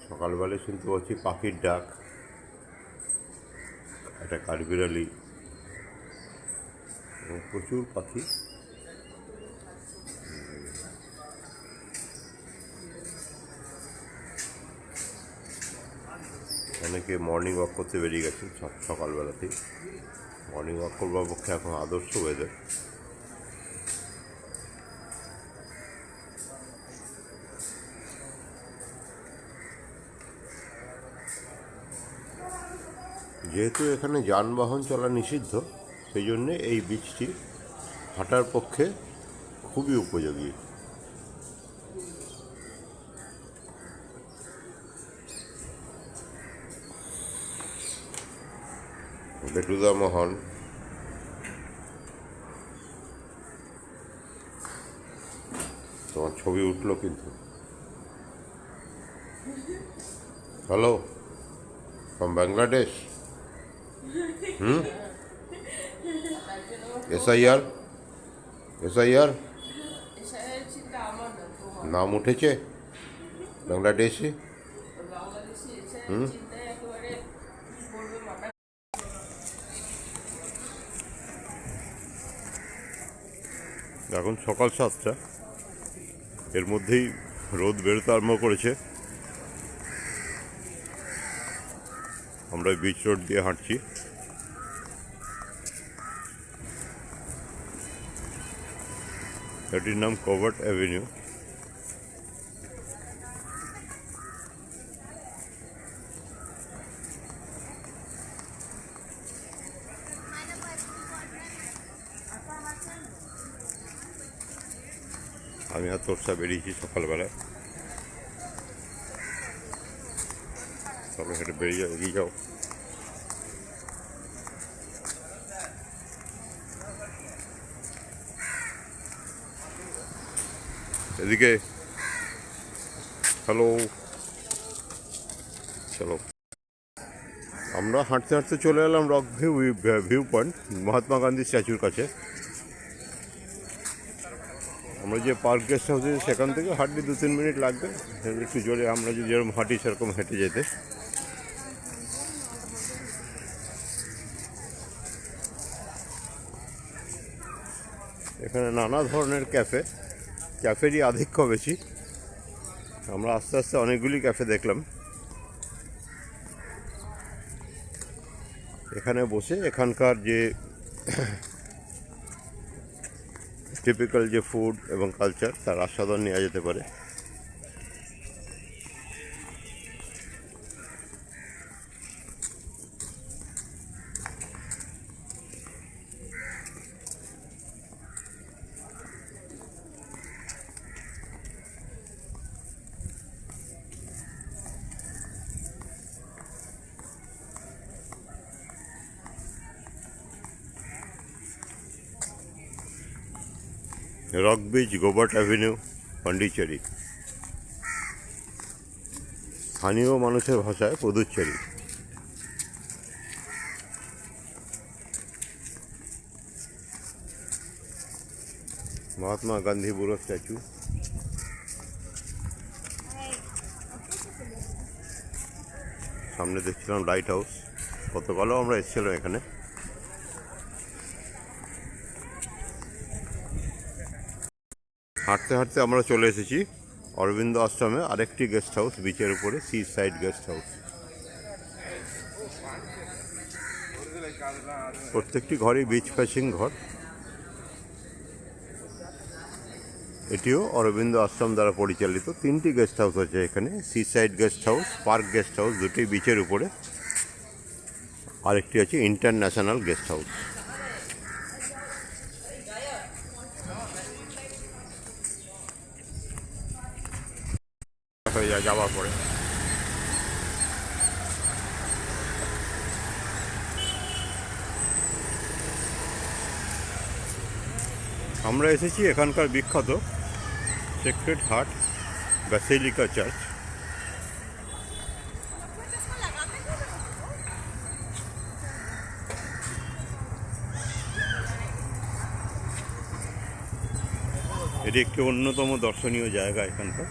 সকালবেলায় শুনতে পাচ্ছি পাখির ডাক, একটা কাঠবিড়ালি এবং প্রচুর পাখি। অনেকে মর্নিং ওয়াক করতে বেরিয়ে গেছে সকালবেলাতেই। মর্নিং ওয়াক করবার পক্ষে এখন আদর্শ ওয়েদার। যেহেতু এখানে যানবাহন চলা নিষিদ্ধ, সেই জন্যে এই বীচটি হাঁটার পক্ষে খুবই উপযোগী। বেটুদা মোহন, তোমার ছবি উঠলো কিন্তু। Hello, from Bangladesh. SIR SIR এসআইয়ের চিন্তা আমার না, তোমার। নাম উঠেছে বাংলাদেশে। বাংলাদেশি এসআইয়ের চিন্তায় একেবারে কি করবে মাথা। এখন সকাল 7টা, এর মধ্যেই রোদ বেরোতে আরম্ভ করেছে। আমরা বিচ রোড দিয়ে হাঁটছি। এটির নাম কভার্ড অ্যাভিনিউ। আমি আর তোরসা বেরিয়েছি সকালবেলায়। তবে হেঁটে বেরিয়ে এগিয়ে যাও। এদিকে হ্যালো, চলো। আমরা হাঁটতে হাঁটতে চলে এলাম rock view point, Mahatma Gandhi স্ট্যাচুর কাছে। আমরা যে পার্ক গেস্ট হাউসে সেখান থেকে হাঁটলে 2-3 মিনিট লাগবে। একটু জোরে আমরা যদি যেরকম হাঁটি সেরকম হেঁটে যেতে। এখানে নানা ধরনের ক্যাফেরই আধিক্য বেশি। আমরা আস্তে আস্তে অনেকগুলি ক্যাফে দেখলাম। এখানে বসে এখানকার যে টিপিক্যাল যে ফুড এবং কালচার, তার আস্বাদন নেওয়া যেতে পারে। Rock beach, Gobert avenue, Pondicherry. স্থানীয় মানুষের ভাষায় পুদুচেরি। মহাত্মা গান্ধী বুড়ো স্ট্যাচু। সামনে দেখছিলাম লাইট হাউস, গতকালও আমরা এসেছিলাম এখানে। হাঁটতে হাঁটতে আমরা চলে এসেছি অরবিন্দ আশ্রমে আরেকটি গেস্ট হাউস, বিচের উপরে, সি সাইড গেস্ট হাউস। প্রত্যেকটি ঘরই বিচ ফেসিং ঘর। এটিও অরবিন্দ আশ্রম দ্বারা পরিচালিত। 3টি গেস্ট হাউস আছে এখানে, seaside guest house, park guest house, দুটি বিচের উপরে, আরেকটি আছে ইন্টারন্যাশনাল গেস্ট হাউস। হয়ে যায় যাওয়ার পরে। আমরা এসেছি এখানকার বিখ্যাত সেক্রেড হার্ট ব্যাসিলিকা চার্চ। এটি একটি অন্যতম দর্শনীয় জায়গা এখানকার।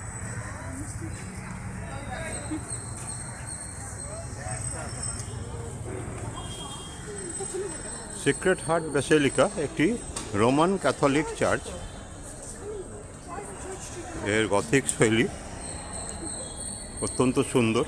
সেক্রেড হার্ট ব্যাসিলিকা একটি রোমান ক্যাথলিক চার্চ। এর গথিক শৈলী অত্যন্ত সুন্দর।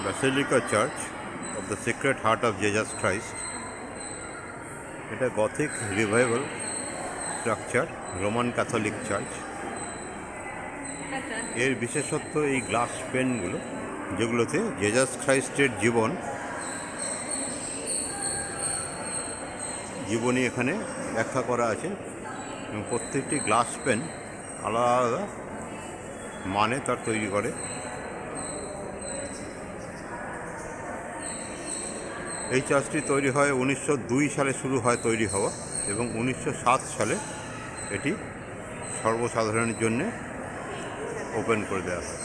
Basilica Church of the Sacred Heart of Jesus Christ। এটা Gothic revival structure, Roman Catholic church. এর বিশেষত্ব এই গ্লাস পেনগুলো, যেগুলোতে জেজাস খ্রাইস্টের জীবনী এখানে ব্যাখ্যা করা আছে, এবং প্রত্যেকটি গ্লাস পেন আলাদা আলাদা মানে তার তৈরি করে। এই চার্চটি তৈরি হয় 1902 সালে শুরু হয় তৈরি হওয়া, এবং 1907 সালে এটি সর্বসাধারণের জন্য ওপেন করে দেওয়া হয়।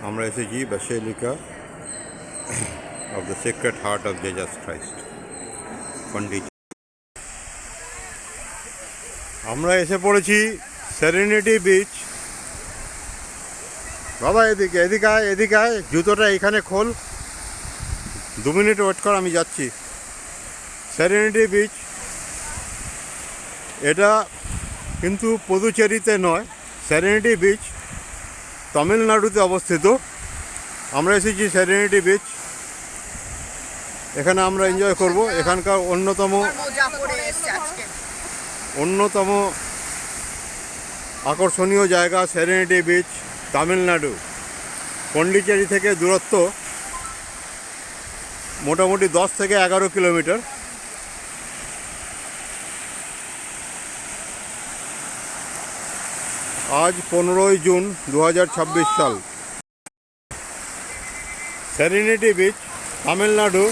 আমরা এসেছি basilica of the Sacred Heart of Jesus Christ, Pondicherry. আমরা এসে পড়েছি সেরেনিটি বিচ। বাবা এদিকে এদিকে আয়, এদিকে আয়, জুতোটা এখানে খোল। 2 মিনিট ওয়েট কর, আমি যাচ্ছি। সেরেনিটি বিচ, এটা কিন্তু পুদুচেরিতে নয়। সেরেনিটি বিচ তামিলনাড়ুতে অবস্থিত। আমরা এসেছি সেরেনিটি বিচ। এখানে আমরা এনজয় করব। এখানকার অন্যতম আকর্ষণীয় জায়গা সেরেনিটি বিচ, তামিলনাড়ু। পন্ডিচেরি থেকে দূরত্ব মোটামুটি 10 থেকে 11 কিলোমিটার। আজ 15ই জুন 2026 সাল। Serenity beach, Tamil Nadu.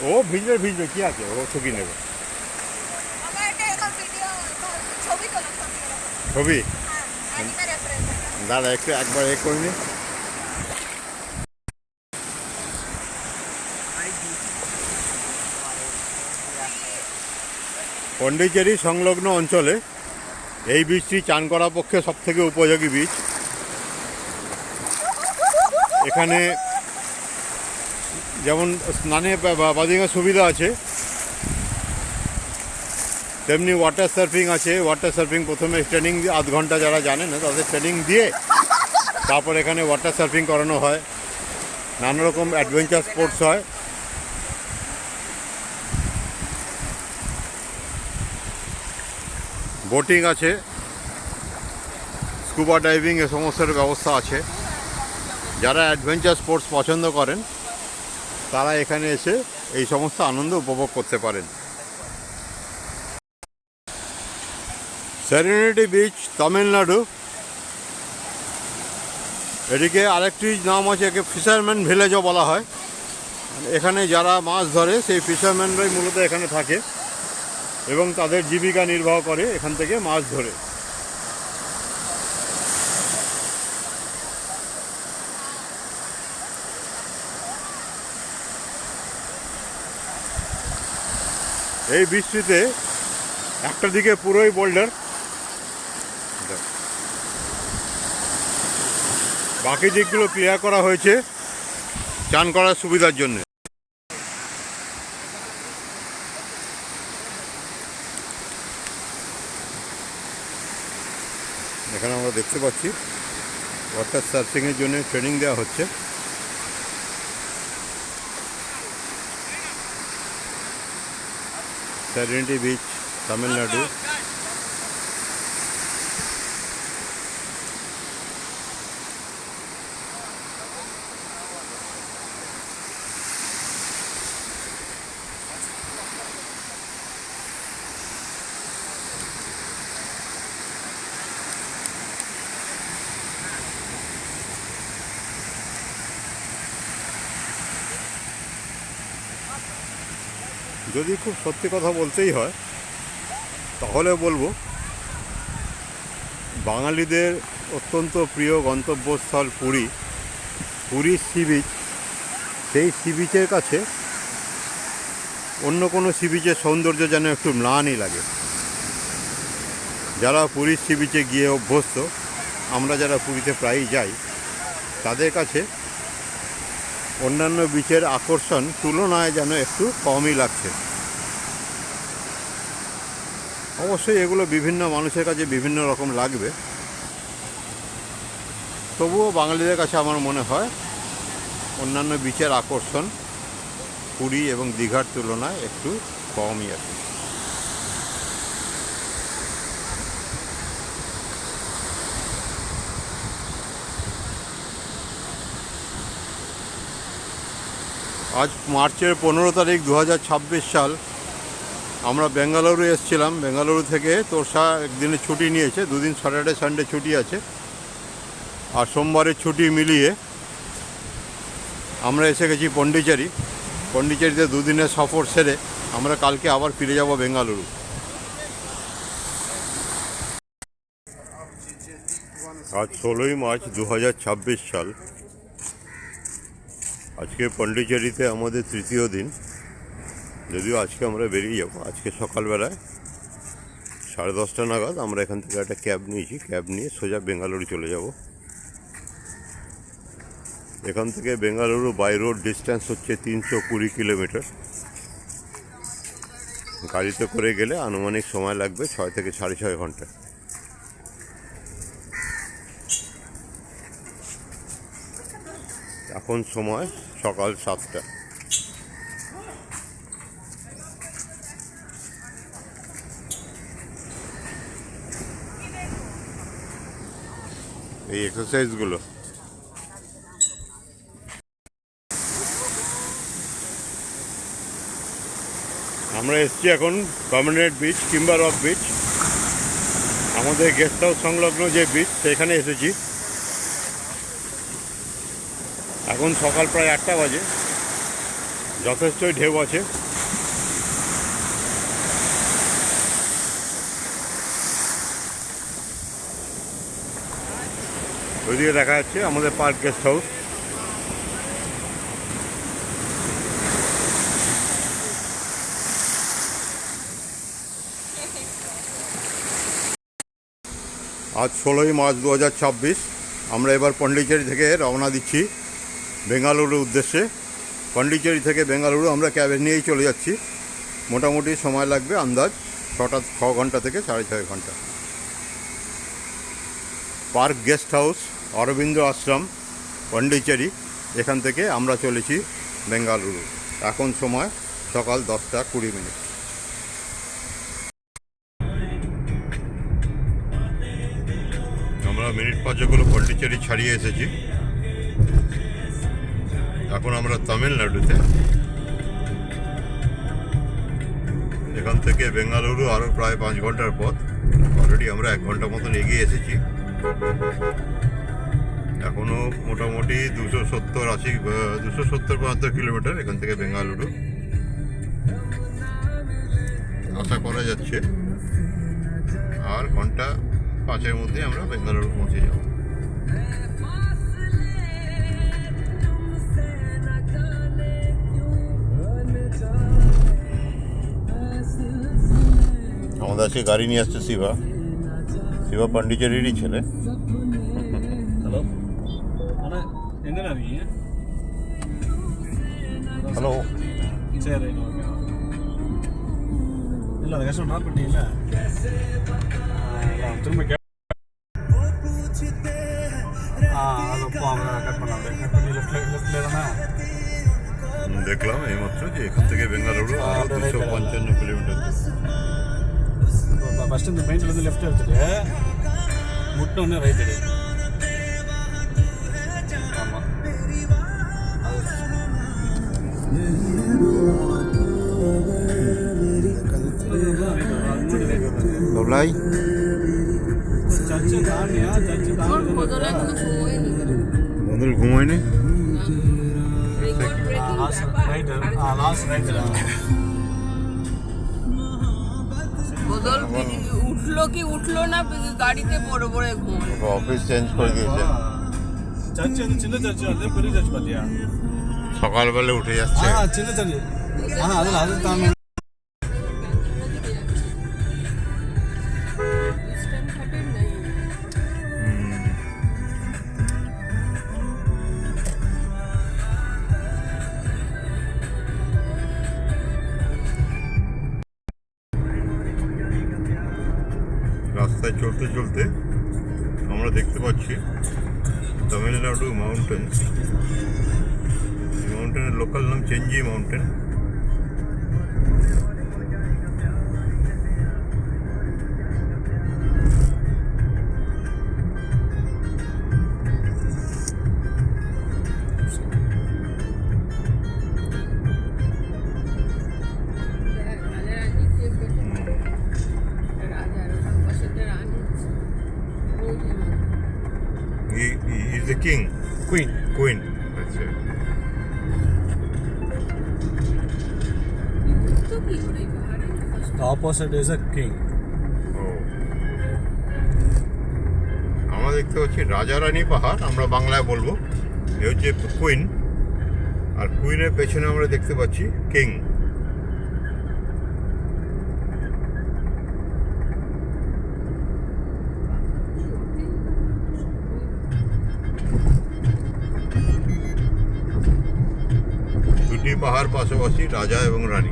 ও ভিজবে কি আছে, ও ছবি নেবে। ছবি দাদা একটু একবার করে নি। পন্ডিচেরি সংলগ্ন অঞ্চলে এই বীচটি চান করার পক্ষে সবথেকে উপযোগী বীচ। এখানে যেমন স্নানে বাদিংয়ের সুবিধা আছে, তেমনি ওয়াটার সার্ফিং আছে। ওয়াটার সার্ফিং প্রথমে ট্রেনিং 8 ঘন্টা, যারা জানে না তাদের ট্রেনিং দিয়ে তারপর এখানে ওয়াটার সার্ফিং করানো হয়। নানা রকম অ্যাডভেঞ্চার স্পোর্টস হয়। বোটিং আছে, স্কুবা ডাইভিং, এ সমস্ত ব্যবস্থা আছে। যারা অ্যাডভেঞ্চার স্পোর্টস পছন্দ করেন তারা এখানে এসে এই সমস্ত আনন্দ উপভোগ করতে পারেন। Serenity beach, Tamil Nadu. এদিকে আরেকটি নাম আছে, একে ফিশারম্যান ভিলেজও বলা হয়। এখানে যারা মাছ ধরে সেই ফিশারম্যানরাই মূলত এখানে থাকে এবং তাদের জীবিকা নির্বাহ করে এখান থেকে মাছ ধরে। এই বৃষ্টিতে একটা দিকে পুরোই বোল্ডার, বাকি দিকগুলো ক্লিয়ার করা হয়েছে চান করার সুবিধার জন্য। এখানে আমরা দেখতে পাচ্ছি ওয়াটার সার্ফিংয়ের জন্য ট্রেনিং দেওয়া হচ্ছে। Serenity beach, Tamil Nadu. যদি খুব সত্যি কথা বলতেই হয় তাহলে বলবো বাঙালিদের অত্যন্ত প্রিয় গন্তব্যস্থল পুরী সি বিচ। সেই সি বিচের কাছে অন্য কোনো সি বিচের সৌন্দর্য যেন একটু ম্লানই লাগে। যারা পুরীর সি বিচে গিয়ে অভ্যস্ত, আমরা যারা পুরীতে প্রায়ই যাই, তাদের কাছে অন্যান্য বিচের আকর্ষণ তুলনায় যেন একটু কমই লাগছে। অবশ্যই এগুলো বিভিন্ন মানুষের কাছে বিভিন্ন রকম লাগবে, তবুও বাঙালিদের কাছে আমার মনে হয় অন্যান্য বিচের আকর্ষণ পুরী এবং দীঘার তুলনায় একটু কমই আছে। আজ মার্চের 15 তারিখ 2026 সাল। আমরা বেঙ্গালুরু এসেছিলাম। বেঙ্গালুরু থেকে তোরসা একদিনের ছুটি নিয়েছে, 2 দিন স্যাটারডে সানডে ছুটি আছে, আর সোমবারের ছুটি মিলিয়ে আমরা এসে গেছি পন্ডিচেরি। পন্ডিচেরিতে 2 দিনের সফর সেরে আমরা কালকে আবার ফিরে যাব বেঙ্গালুরু। আজ 16ই মার্চ 2026 সাল। আজকে পন্ডিচেরিতে আমাদের তৃতীয় দিন, যদিও আজকে আমরা বেরিয়ে যাব। আজকে সকালবেলায় 10:30 নাগাদ আমরা এখান থেকে একটা ক্যাব নিয়েছি। ক্যাব নিয়ে সোজা বেঙ্গালুরু চলে যাব। এখান থেকে বেঙ্গালুরু বাই রোড ডিস্ট্যান্স হচ্ছে 320 কিলোমিটার। গাড়িতে করে গেলে আনুমানিক সময় লাগবে 6 থেকে 6.5 ঘন্টা। এখন সময় সকাল 7টা। এই এক্সারসাইজগুলো আমরা এসছি এখন permanent beach, timber rock beach, আমাদের গেস্ট হাউস সংলগ্ন যে বিচ সেখানে এসেছি। এখন সকাল প্রায় 8টা বাজে, যথেষ্টই ঢেউ আছে। ওইদিকে দেখা যাচ্ছে আমাদের পার্ক গেস্ট হাউস। আজ 16ই মার্চ 2026। আমরা এবার পন্ডিচেরি থেকে রওনা দিচ্ছি বেঙ্গালুরুর উদ্দেশ্যে। পন্ডিচেরি থেকে বেঙ্গালুরু আমরা ক্যাবে নিয়েই চলে যাচ্ছি। মোটামুটি সময় লাগবে আন্দাজ 6 ঘন্টা থেকে 6.5 ঘন্টা। পার্ক গেস্ট হাউস, অরবিন্দ আশ্রম, পন্ডিচেরি, এখান থেকে আমরা চলেছি বেঙ্গালুরু। এখন সময় সকাল 10:20। আমরা মিনিট 5 করে পন্ডিচেরি ছাড়িয়ে এসেছি। এখন আমরা তামিলনাড়ুতে। এখান থেকে বেঙ্গালুরু আরও প্রায় 5 ঘন্টার পথ। অলরেডি আমরা 1 ঘন্টা মতন এগিয়ে এসেছি। এখনও মোটামুটি 270-75 কিলোমিটার এখান থেকে বেঙ্গালুরু। আশা করা যাচ্ছে আর ঘন্টা 5-এর মধ্যে আমরা বেঙ্গালুরু পৌঁছে যাব। আমাদের আজকে গাড়ি নিয়ে আসছে শিবা পন্ডিচেরিরই ছেলে। ഹലോ ആണ് എങ്ങനെയാ നീ ഹലോ ശരി ഓക്കെ ಇಲ್ಲ ಲೊಕೇಶನ್ ಮಾಡ್ಬಿಟ್ಟಿಲ್ಲ திரும்ப அது கட் பண்ணி লেফট தானே দেখলাম এইমাত্র যে এখান থেকে বেঙ্গালুরু আরো 255 কিলোমিটার। பஸ் ஸ்டாண்ட் மெயின்லேருந்து லெஃப்ட் எடுத்துட்டு முட்டோன்னு ரைட் எடு. ஆமாம் দোলাই চর্চে দাঁড়িয়া চর্চে ওর বদলে কোনো ঘুমোয়নি। বন্ধুর ঘুমোয়নি। Record breaking right last right বদল উঠলো কি উঠলো না, গাড়িতে পড়ে পড়ে ঘুমোয়। অফিস চেঞ্জ করে দিয়েছে। చర్చ్ అది చిన్న చర్చ్ అంటే పెద్ద చర్చ్ పతియా সকালবেলা উঠে যাচ্ছে। చిన్న చర్చ్ అదే అదే తాను রাস্তায় চলতে চলতে আমরা দেখতে পাচ্ছি তামিলনাড়ু মাউন্টেন্স। এই মাউন্টেনের লোকাল নাম Gingee mountain. He is the king. Queen. আচ্ছা। তো কি করে পাহাড়ে opposite is a king. ও, আমরা দেখতে পাচ্ছি রাজা রানী পাহাড়, আমরা বাংলায় বলবো। এ হচ্ছে কুইন, আর কুইনের পেছনে আমরা দেখতে পাচ্ছি কিং। দুটি পাহাড় পাশাপাশি, রাজা এবং রানী।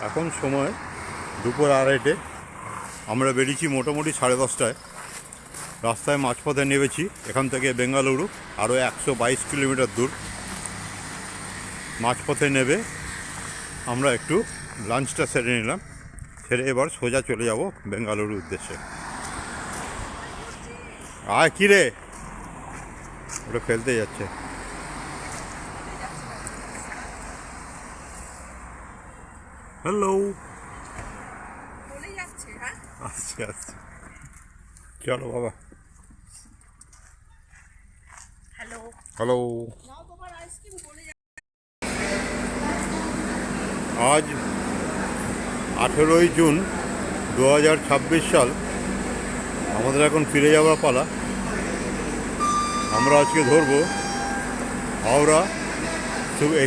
এখন সময় দুপুর 2:30 আমরা বেরিয়েছি মোটামুটি 10:30টায়। রাস্তায় মাঝপথে নেমেছি। এখান থেকে বেঙ্গালুরু আরও 122 কিলোমিটার দূর। মাঝপথে নেবে আমরা একটু লাঞ্চটা সেরে নিলাম, সেরে এবার সোজা চলে যাব বেঙ্গালুরুর উদ্দেশ্যে। আয় কী রে, ওটা ফেলতে যাচ্ছে। হ্যালো, বলে যাচ্ছে। হ্যাঁ, আসছে আসছে, চলো বাবা। হ্যালো, হ্যালো, নাও তোমার আইসক্রিম বলে যাচ্ছে। আজ 18ই জুন 2026 সাল। আমাদের এখন ফিরে যাওয়ার পালা। আমরা আজকে ধরবো Howrah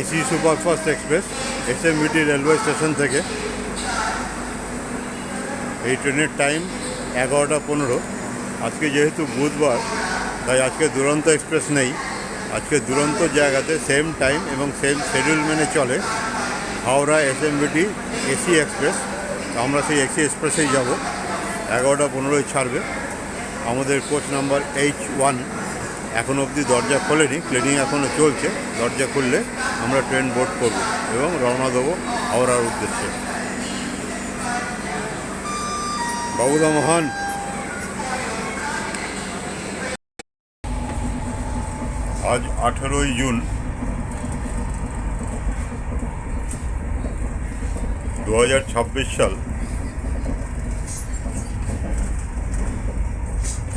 AC superfast express SMBT railway station থেকে। এই ট্রেনের টাইম 11টা 15। আজকে যেহেতু বুধবার, তাই আজকে দুরন্ত এক্সপ্রেস নেই। আজকে দুরন্ত জায়গাতে সেম টাইম এবং সেম শিডিউল মেনে চলে হাওড়া এসএমবিটি এসি এক্সপ্রেস। আমরা সেই এসি এক্সপ্রেসেই যাব। 11টা 15 ছাড়বে। আমাদের কোচ নাম্বার H1 এখন অবধি দরজা খোলেনি, ক্লিনিং এখনও চলছে। দরজা খুললে আমরা ট্রেন বোর্ড করব এবং রওনা দেবো হাওড়ার উদ্দেশ্যে। বাবুদা মহান। আজ 18ই জুন 2026 সাল।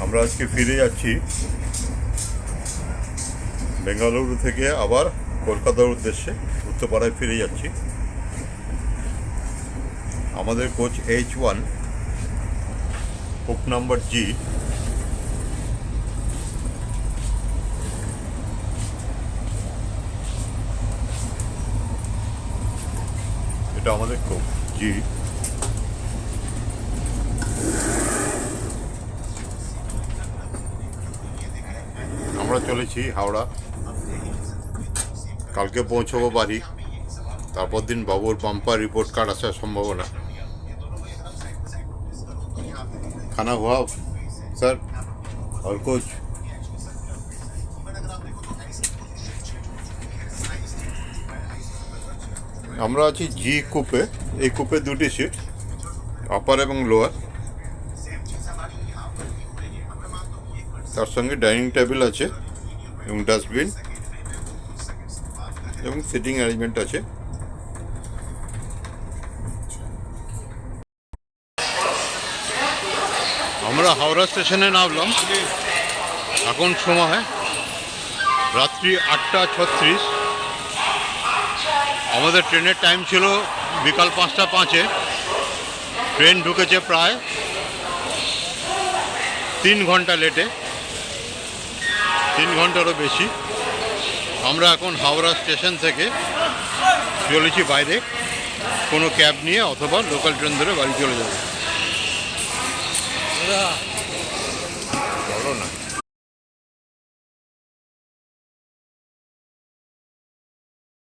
আমরা আজকে ফিরে যাচ্ছি বেঙ্গালুরু থেকে আবার কলকাতার উদ্দেশ্যে। উত্তরপাড়ায় ফিরে যাচ্ছি। আমাদের coach H1, hook number G। এটা আমাদের কোচ G। আমরা চলেছি হাওড়া। কালকে পৌঁছবো বাড়ি। তারপর দিন বাবুর বাম্পার রিপোর্ট কার্ড আসার সম্ভাবনা। খানা হুয়া স্যার আর কোচ? আমরা আছি জি কুপে। এই কুপে দুটি সিট, আপার এবং লোয়ার। তার সঙ্গে ডাইনিং টেবিল আছে এবং ডাস্টবিন এবং সিটিং অ্যারেঞ্জমেন্ট আছে। আমরা হাওড়া স্টেশনে নামলাম। এখন সময় রাত্রি 8:36। আমাদের ট্রেনের টাইম ছিল বিকাল 5টা 5-এ। ট্রেন ঢুকেছে প্রায় 3 ঘন্টা লেটে, 3 ঘন্টারও বেশি। আমরা এখন হাওড়া স্টেশন থেকে চলেছি বাইরে, কোনো ক্যাব নিয়ে অথবা লোকাল ট্রেন ধরে বাড়ি চলে যাব।